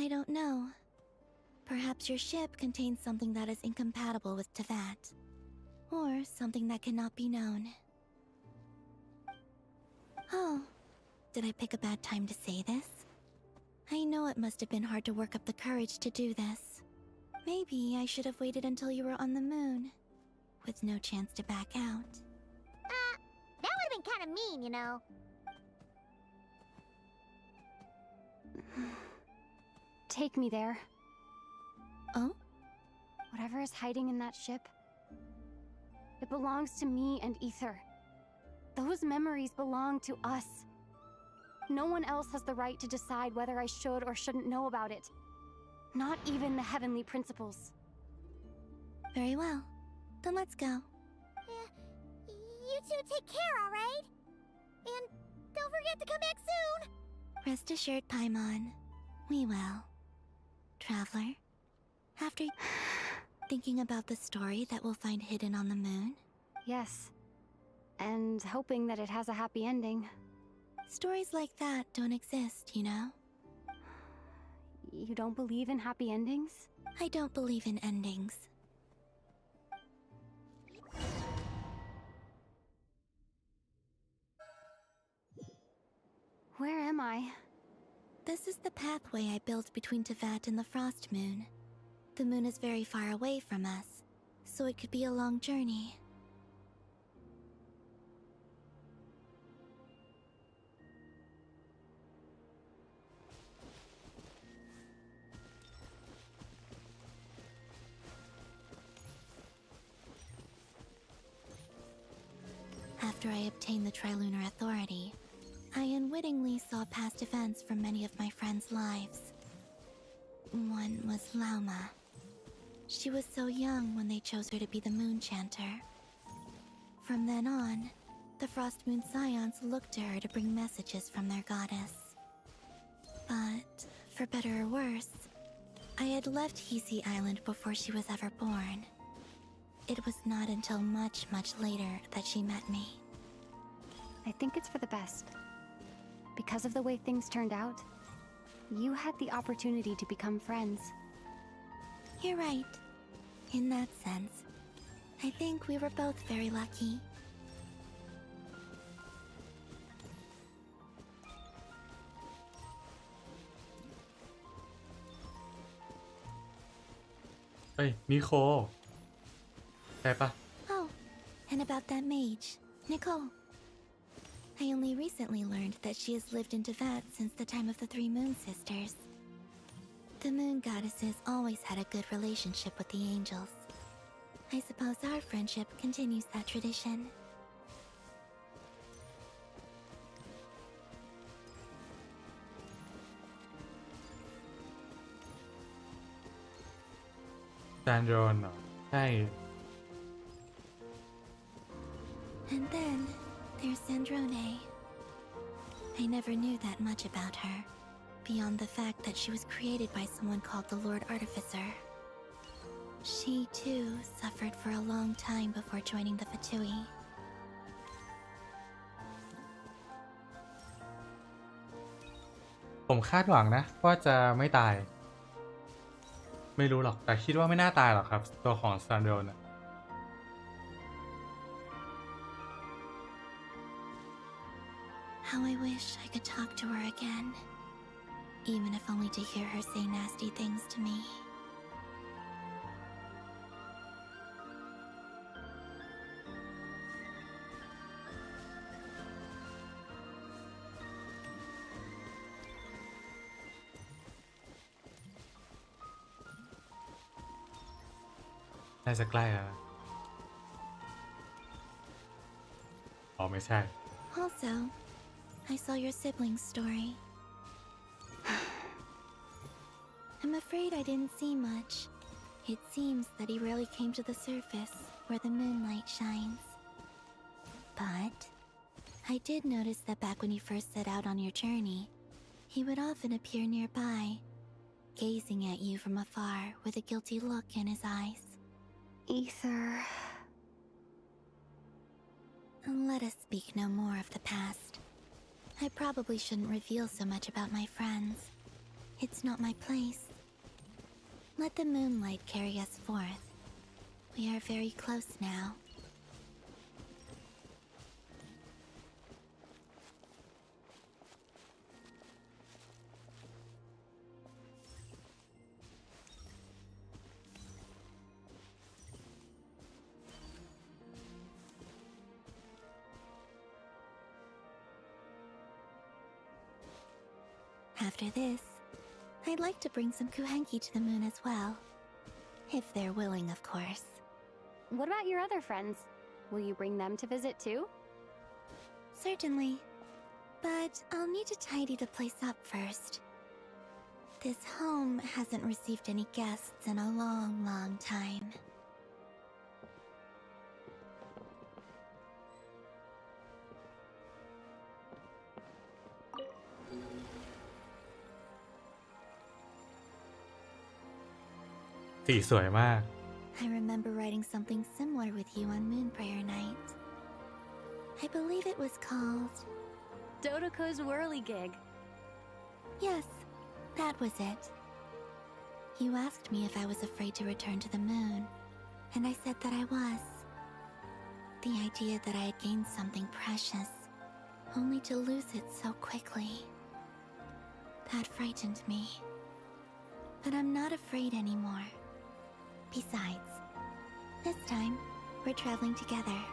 I don't know. Perhaps your ship contains something that is incompatible with Tevat. Or something that cannot be known. Oh, did I pick a bad time to say this? I know it must have been hard to work up the courage to do this. Maybe I should have waited until you were on the moon, with no chance to back out. That would have been kind of mean, you know. Take me there. Oh? Whatever is hiding in that ship, it belongs to me and Ether. Those memories belong to us. No one else has the right to decide whether I should or shouldn't know about it. Not even the heavenly principles. Very well. Then let's go. You two take care, alright? And don't forget to come back soon! Rest assured, Paimon. We will. Traveler, after thinking about the story that we'll find hidden on the moon? Yes. And hoping that it has a happy ending. Stories like that don't exist, you know? You don't believe in happy endings? I don't believe in endings. Where am I? This is the pathway I built between Tevat and the Frost Moon. The moon is very far away from us, so it could be a long journey. After I obtained the Trilunar Authority, I unwittingly saw past events from many of my friends' lives. One was Lauma. She was so young when they chose her to be the Moon Chanter. From then on, the Frost Moon Scions looked to her to bring messages from their goddess. But, for better or worse, I had left Hisi Island before she was ever born. It was not until much, much later that she met me. I think it's for the best. Because of the way things turned out, you had the opportunity to become friends. You're right. In that sense, I think we were both very lucky. Hey, Nico. ใช่ปะ Oh, and about that mage, Nicole. I only recently learned that she has lived in Tevat since the time of the Three Moon Sisters. The Moon Goddesses always had a good relationship with the angels. I suppose our friendship continues that tradition. Sandron เหรอใช่ And then, there's Sandrone. I never knew that much about her, beyond the fact that she was created by someone called the Lord Artificer. She, too, suffered for a long time before joining the Fatui. ผมคาดหวังนะว่าจะไม่ตาย ไม่รู้หรอกแต่คิดว่าไม่น่าตายหรอกครับตัวของซันโดน How I wish I could talk to her again, even if only to hear her say nasty things to me. That's a clear. อ๋อไม่ใช่ Also, I saw your sibling's story. I'm afraid I didn't see much. It seems that he rarely came to the surface where the moonlight shines. But I did notice that back when you first set out on your journey, he would often appear nearby, gazing at you from afar with a guilty look in his eyes. Ether. Let us speak no more of the past. I probably shouldn't reveal so much about my friends. It's not my place. Let the moonlight carry us forth. We are very close now. After this, I'd like to bring some kuhenki to the moon as well. If they're willing, of course. What about your other friends? Will you bring them to visit too? Certainly. But I'll need to tidy the place up first. This home hasn't received any guests in a long, long time.สีสวยมาก I remember writing something similar with you on Moon Prayer Night. I believe it was called... Dodoko's Whirligig. Yes, that was it. You asked me if I was afraid to return to the moon, and I said that I was. The idea that I had gained something precious, only to lose it so quickly. That frightened me. But I'm not afraid anymore. Besides, this time, we're traveling together.ๆ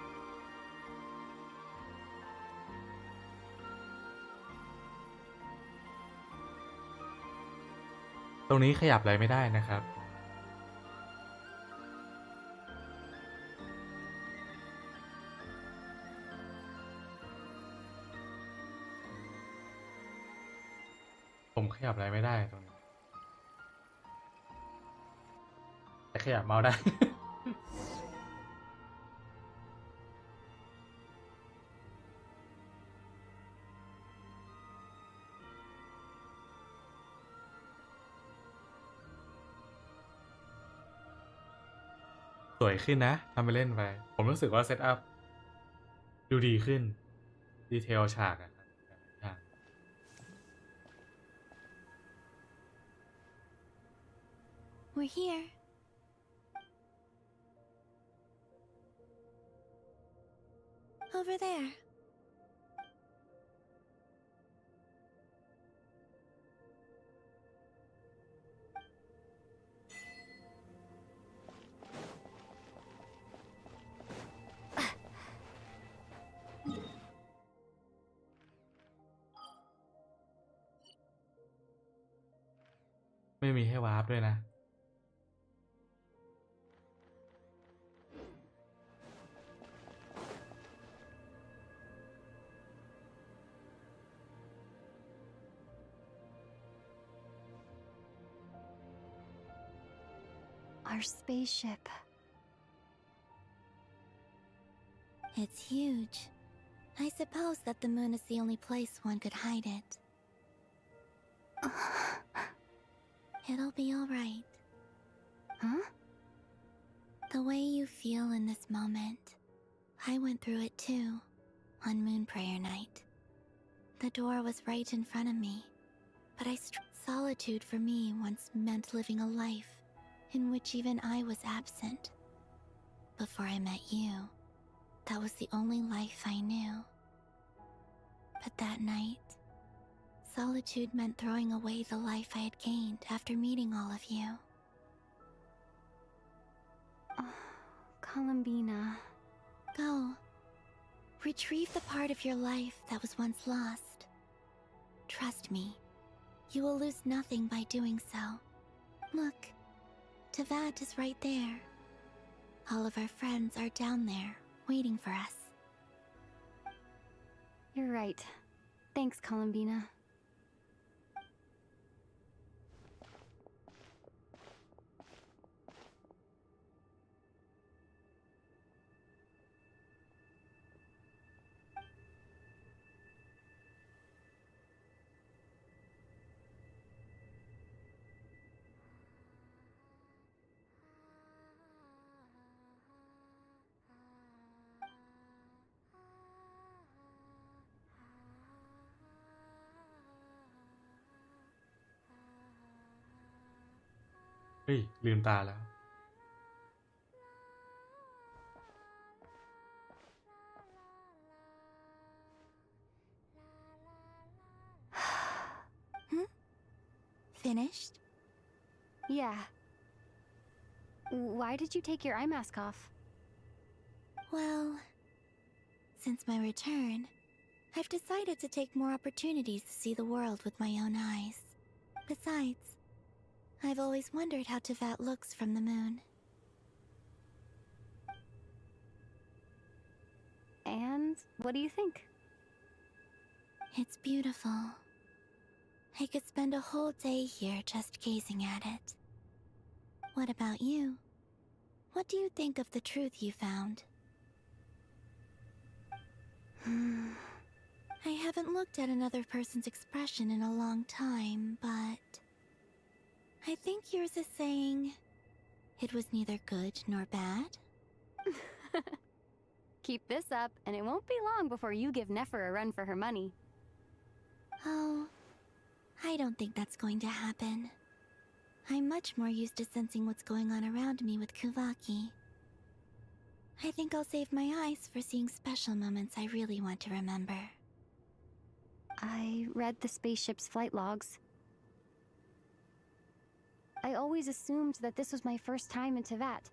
ตรงนี้ขยับอะไรไม่ได้นะครับ ผมขยับอะไรไม่ได้ตรงนี้ แต่ขยับเมาส์ได้ สวยขึ้นนะทำไปเล่นไป ผมรู้สึกว่าเซตอัพดูดีขึ้น ดีเทลฉากอะครับฉาก We're here. Over there.ไม่มีให้วาร์ปด้วยนะ Our spaceship. It's huge. I suppose that the moon is the only place one could hide it. It'll be all right. Huh? The way you feel in this moment, I went through it too, on Moon Prayer Night. The door was right in front of me, but solitude for me once meant living a life in which even I was absent. Before I met you, that was the only life I knew. But that night, solitude meant throwing away the life I had gained after meeting all of you. Columbina. Go. Retrieve the part of your life that was once lost. Trust me, you will lose nothing by doing so. Look, Tavad is right there. All of our friends are down there, waiting for us. You're right. Thanks, Columbina. Ui, ลืมตาแล้ว Finished? Yeah. Why did you take your eye mask off? Well, since my return, I've decided to take more opportunities to see the world with my own eyes. Besides, I've always wondered how Tevat looks from the moon. And what do you think? It's beautiful. I could spend a whole day here just gazing at it. What about you? What do you think of the truth you found? I haven't looked at another person's expression in a long time, but I think yours is saying it was neither good nor bad. Keep this up, and it won't be long before you give Nefer a run for her money. Oh, I don't think that's going to happen. I'm much more used to sensing what's going on around me with Kuvaki. I think I'll save my eyes for seeing special moments I really want to remember. I read the spaceship's flight logs. I always assumed that this was my first time in Tevat.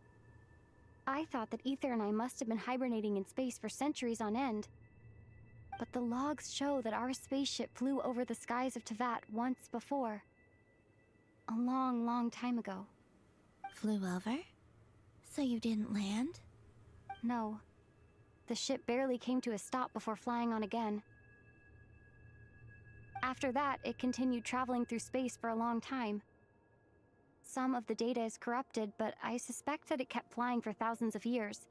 I thought that Ether and I must have been hibernating in space for centuries on end. But the logs show that our spaceship flew over the skies of Tevat once before. A long, long time ago. Flew over? So you didn't land? No. The ship barely came to a stop before flying on again. After that, it continued traveling through space for a long time. Some of the data is corrupted, but I suspect that it kept flying for thousands of years.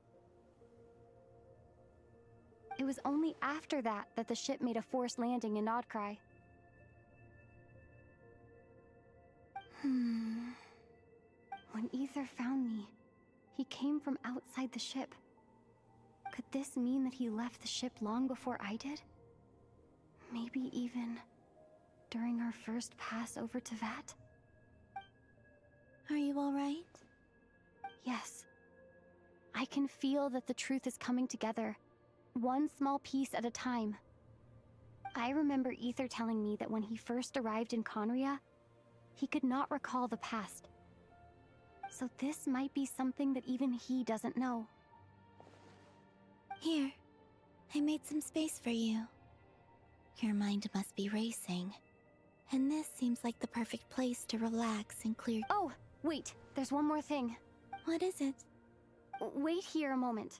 It was only after that that the ship made a forced landing in Nodcry. When Ether found me, he came from outside the ship. Could this mean that he left the ship long before I did? Maybe even during our first pass over Tevat? Are you alright? Yes. I can feel that the truth is coming together, one small piece at a time. I remember Ether telling me that when he first arrived in Conria, he could not recall the past. So this might be something that even he doesn't know. Here, I made some space for you. Your mind must be racing, and this seems like the perfect place to relax and clear. Oh, wait, there's one more thing. What is it? Wait here a moment.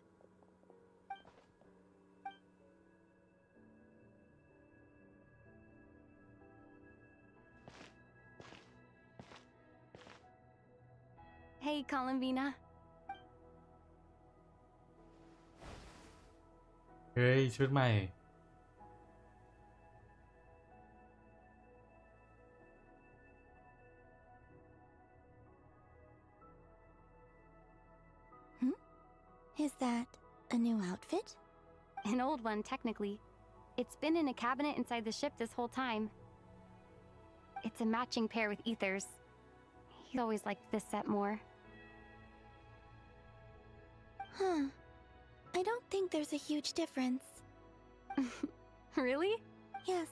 Hey, Columbina. เฮ้ย ชุดใหม่ Is that a new outfit? An old one, technically. It's been in a cabinet inside the ship this whole time. It's a matching pair with Ether's. He always liked this set more. Huh. I don't think there's a huge difference. Really? Yes.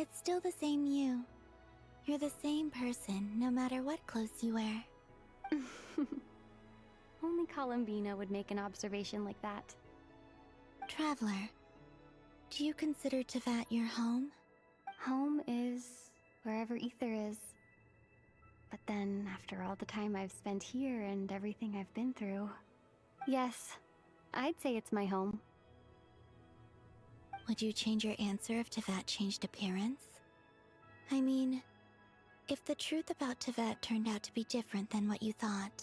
It's still the same you. You're the same person, no matter what clothes you wear. Only Columbina would make an observation like that. Traveler, do you consider Tevat your home? Home is wherever Ether is. But then, after all the time I've spent here and everything I've been through, yes, I'd say it's my home. Would you change your answer if Tevat changed appearance? I mean, if the truth about Tevat turned out to be different than what you thought.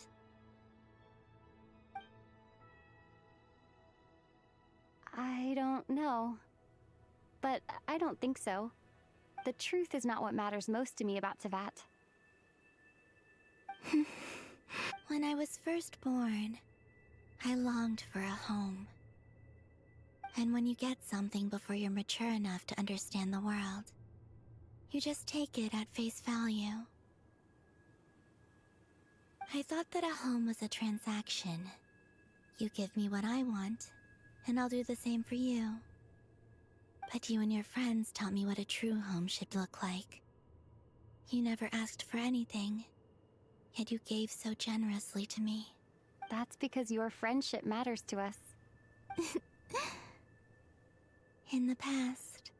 I don't know. But I don't think so. The truth is not what matters most to me about Tevat. When I was first born, I longed for a home. And when you get something before you're mature enough to understand the world, you just take it at face value. I thought that a home was a transaction. You give me what I want, and I'll do the same for you. But you and your friends taught me what a true home should look like. You never asked for anything, yet you gave so generously to me. That's because your friendship matters to us. In the past,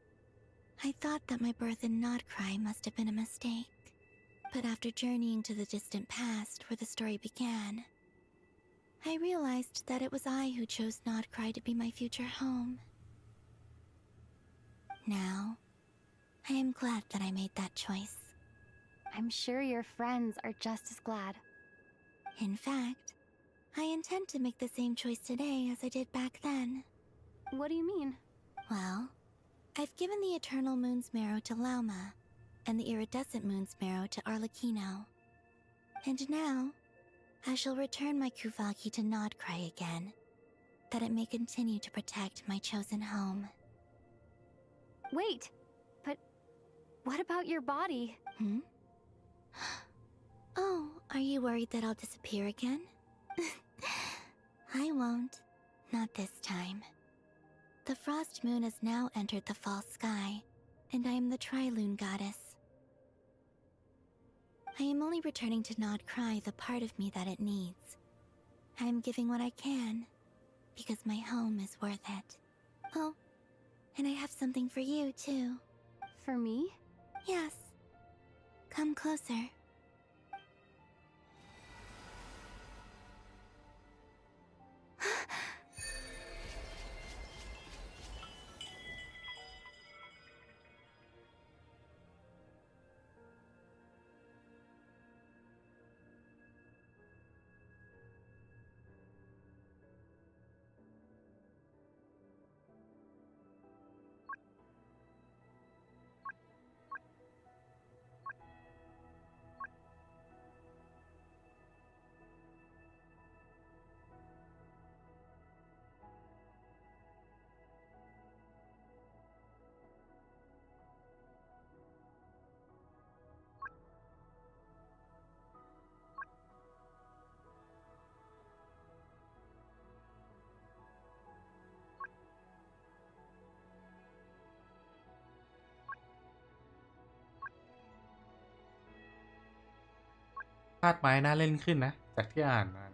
I thought that my birth in Nodcry must have been a mistake. But after journeying to the distant past where the story began, I realized that it was I who chose Nodcry to be my future home. Now, I am glad that I made that choice. I'm sure your friends are just as glad. In fact, I intend to make the same choice today as I did back then. What do you mean? Well, I've given the Eternal Moon's Marrow to Lauma, and the Iridescent Moon's Marrow to Arlecchino. And now, I shall return my Kuvagi to Nodcry again, that it may continue to protect my chosen home. Wait, but what about your body? Oh, are you worried that I'll disappear again? I won't. Not this time. The Frost Moon has now entered the false sky, and I am the Trilune Goddess. I am only returning to Nodcry the part of me that it needs. I am giving what I can, because my home is worth it. Oh, and I have something for you, too. For me? Yes. Come closer.ธาตุไม้น่าเล่นขึ้นนะจากที่อ่านมา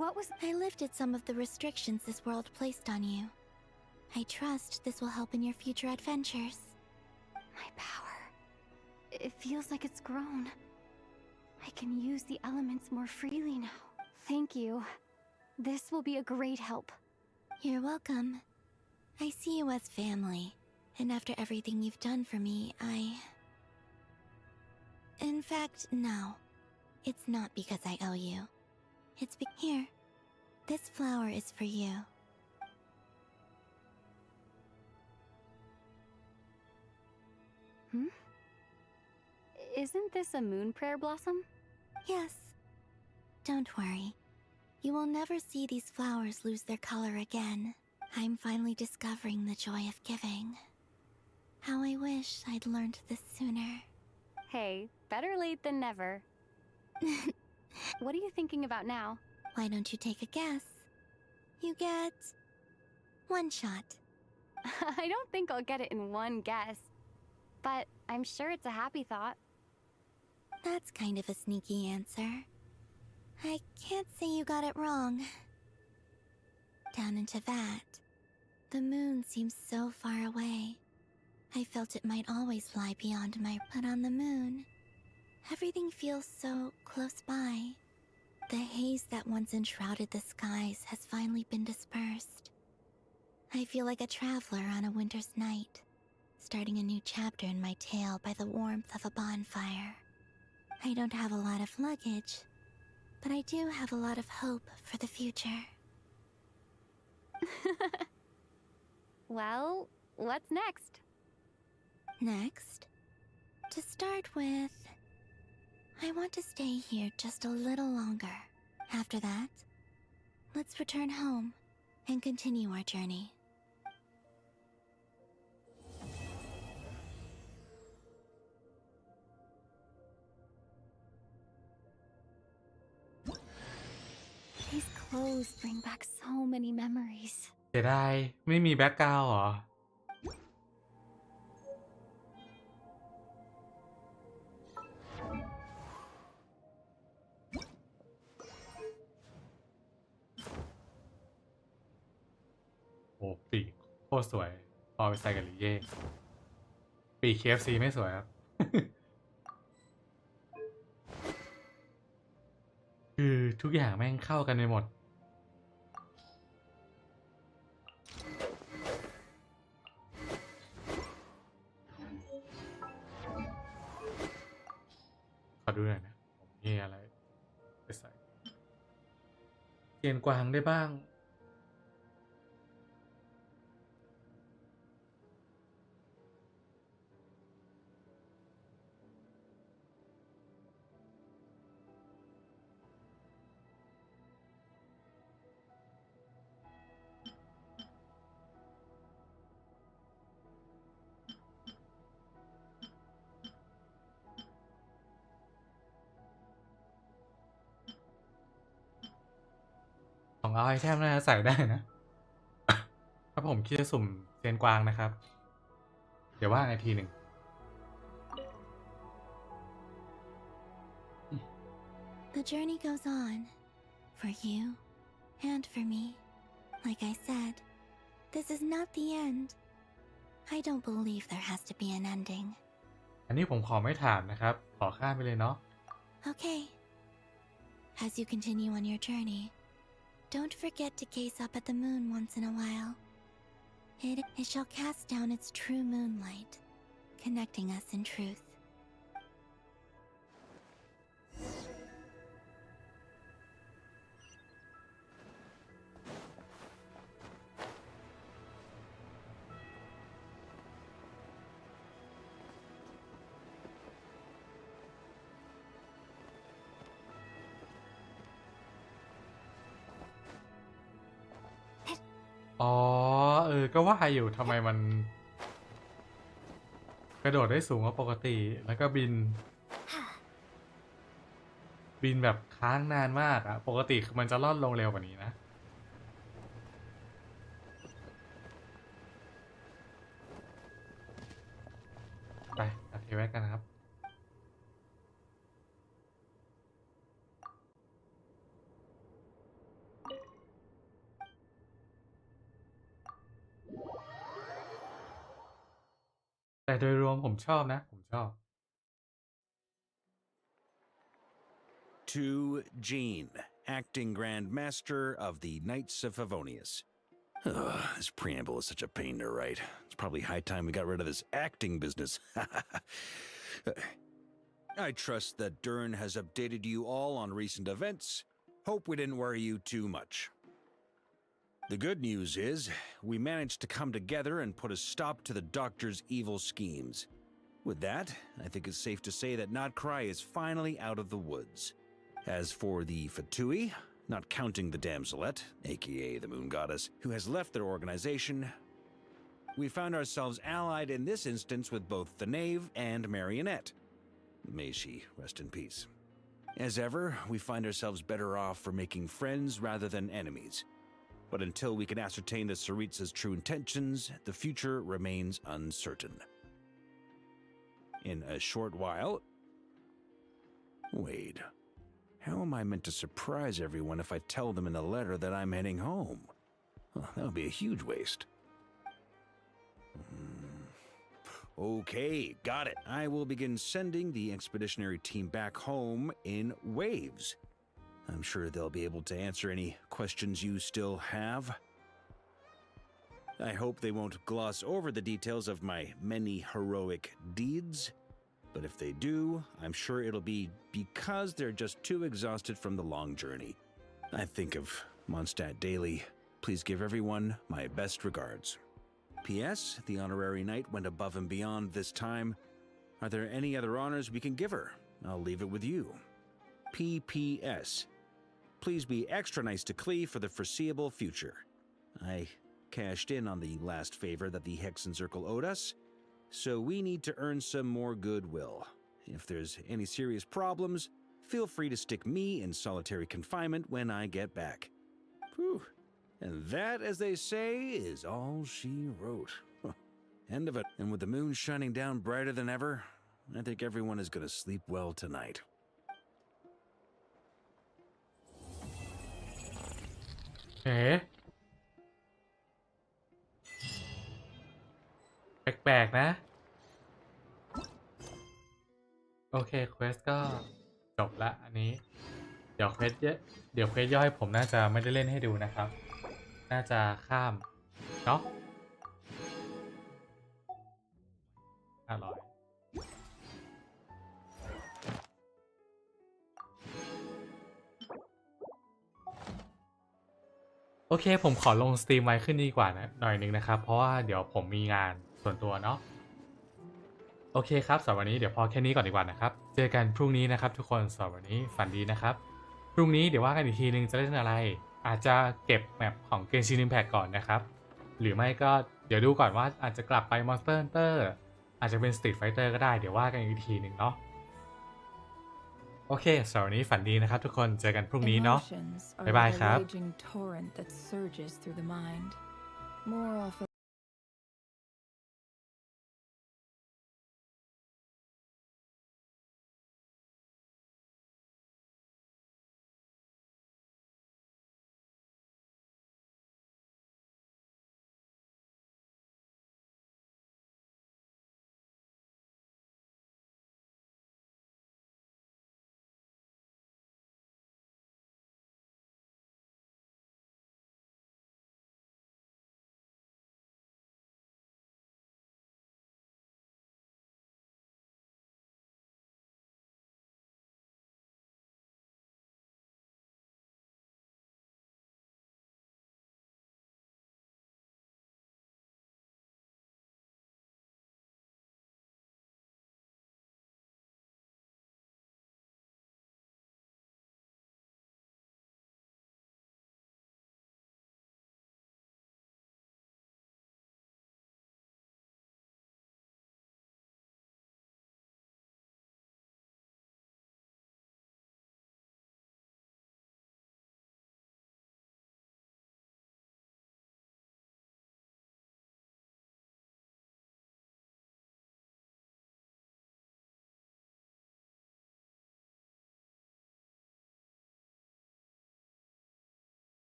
What was... I lifted some of the restrictions this world placed on you. I trust this will help in your future adventures. My power. It feels like it's grown. I can use the elements more freely now. Thank you. This will be a great help. You're welcome. I see you as family, and after everything you've done for me, In fact, no. It's not because I owe you. It's here. This flower is for you. Isn't this a moon prayer blossom? Yes. Don't worry. You will never see these flowers lose their color again. I'm finally discovering the joy of giving. How I wish I'd learned this sooner. Hey, better late than never. What are you thinking about now? Why don't you take a guess? You get... one shot. I don't think I'll get it in one guess. But I'm sure it's a happy thought. That's kind of a sneaky answer. I can't say you got it wrong. Down into that, the moon seems so far away. I felt it might always lie beyond my... But on the moon, everything feels so close by. The haze that once enshrouded the skies has finally been dispersed. I feel like a traveler on a winter's night, starting a new chapter in my tale by the warmth of a bonfire. I don't have a lot of luggage, but I do have a lot of hope for the future. Well, what's next? Next, to start with, I want to stay here just a little longer. After that, let's return home and continue our journey. These clothes bring back so many memories. เสียดายไม่มีแบ็คกราวด์เหรอ โอ้ปีกโคตรสวยพอไปใส่กับลิเย่ปีก KFC ไม่สวยครับ คือทุกอย่างแม่งเข้ากันไปหมด ขอดูหน่อยนะผมมีอะไรไปใส่เทียนกวางได้บ้าง ของเอาไอเทมน่าจะใส่ได้นะ ถ้าผมคิดจะสุ่มเซียนกวางนะครับ เดี๋ยวว่าไอทีหนึ่ง The journey goes on, for you and for me. Like I said, this is not the end. I don't believe there has to be an ending. อันนี้ผมขอไม่ถามนะครับ ขอข้ามไปเลยเนาะ Okay. As you continue on your journey, don't forget to gaze up at the moon once in a while. It shall cast down its true moonlight, connecting us in truth. อ๋อก็ว่าอยู่ทำไมมันกระโดดได้สูงกว่าปกติ แล้วก็บินแบบค้างนานมากอะปกติคือมันจะล่อนลงเร็วกว่านี้นะ ไปโอเคไว้กันนะครับ แต่โดยรวมผมชอบนะ ผมชอบ To Jean, acting Grand Master of the Knights of Favonius. This preamble is such a pain to write. It's probably high time we got rid of this acting business. I trust that Dern has updated you all on recent events. Hope we didn't worry you too much. The good news is, we managed to come together and put a stop to the Doctor's evil schemes. With that, I think it's safe to say that Notcry is finally out of the woods. As for the Fatui, not counting the Damselette, aka the Moon Goddess, who has left their organization, we found ourselves allied in this instance with both the Knave and Marionette. May she rest in peace. As ever, we find ourselves better off for making friends rather than enemies. But until we can ascertain the Saritsa's true intentions, the future remains uncertain. In a short while... Wait. How am I meant to surprise everyone if I tell them in a letter that I'm heading home? Well, that would be a huge waste. Okay, got it. I will begin sending the expeditionary team back home in waves. I'm sure they'll be able to answer any questions you still have. I hope they won't gloss over the details of my many heroic deeds, but if they do, I'm sure it'll be because they're just too exhausted from the long journey. I think of Mondstadt daily. Please give everyone my best regards. P.S. The honorary knight went above and beyond this time. Are there any other honors we can give her? I'll leave it with you. P.P.S. Please be extra nice to Klee for the foreseeable future. I cashed in on the last favor that the Hexen Circle owed us, so we need to earn some more goodwill. If there's any serious problems, feel free to stick me in solitary confinement when I get back. Whew. And that, as they say, is all she wrote. End of it. And with the moon shining down brighter than ever, I think everyone is going to sleep well tonight. เอ๊ะแปลกๆนะ โอเคเควสก็จบละอันนี้ เดี๋ยวเควสย่อยผมน่าจะไม่ได้เล่นให้ดูนะครับ น่าจะข้าม เนาะ500โอเคผมขอลงสตรีมไว้ขึ้นดีกว่านะหน่อยนึงนะครับเพราะว่าเดี๋ยวผมมีงานส่วนตัวเนาะโอเคครับสำหรับวันนี้เดี๋ยวพอแค่นี้ก่อนดีกว่านะครับเจอกันพรุ่งนี้นะครับทุกคนสำหรับวันนี้ฝันดีนะครับพรุ่งนี้เดี๋ยวว่ากันอีกทีนึงจะเล่นอะไรอาจจะเก็บแมปของ Genshin Impact ก่อนนะครับหรือไม่ก็เดี๋ยวดูก่อนว่าอาจจะกลับไป Monster Hunter อาจจะเป็น Street Fighter ก็ได้เดี๋ยวว่ากันอีกทีนึงเนาะโอเคสำหรับวันนี้ฝันดีนะครับทุกคนเจอกันพรุ่งนี้เนาะบ๊ายบายครับ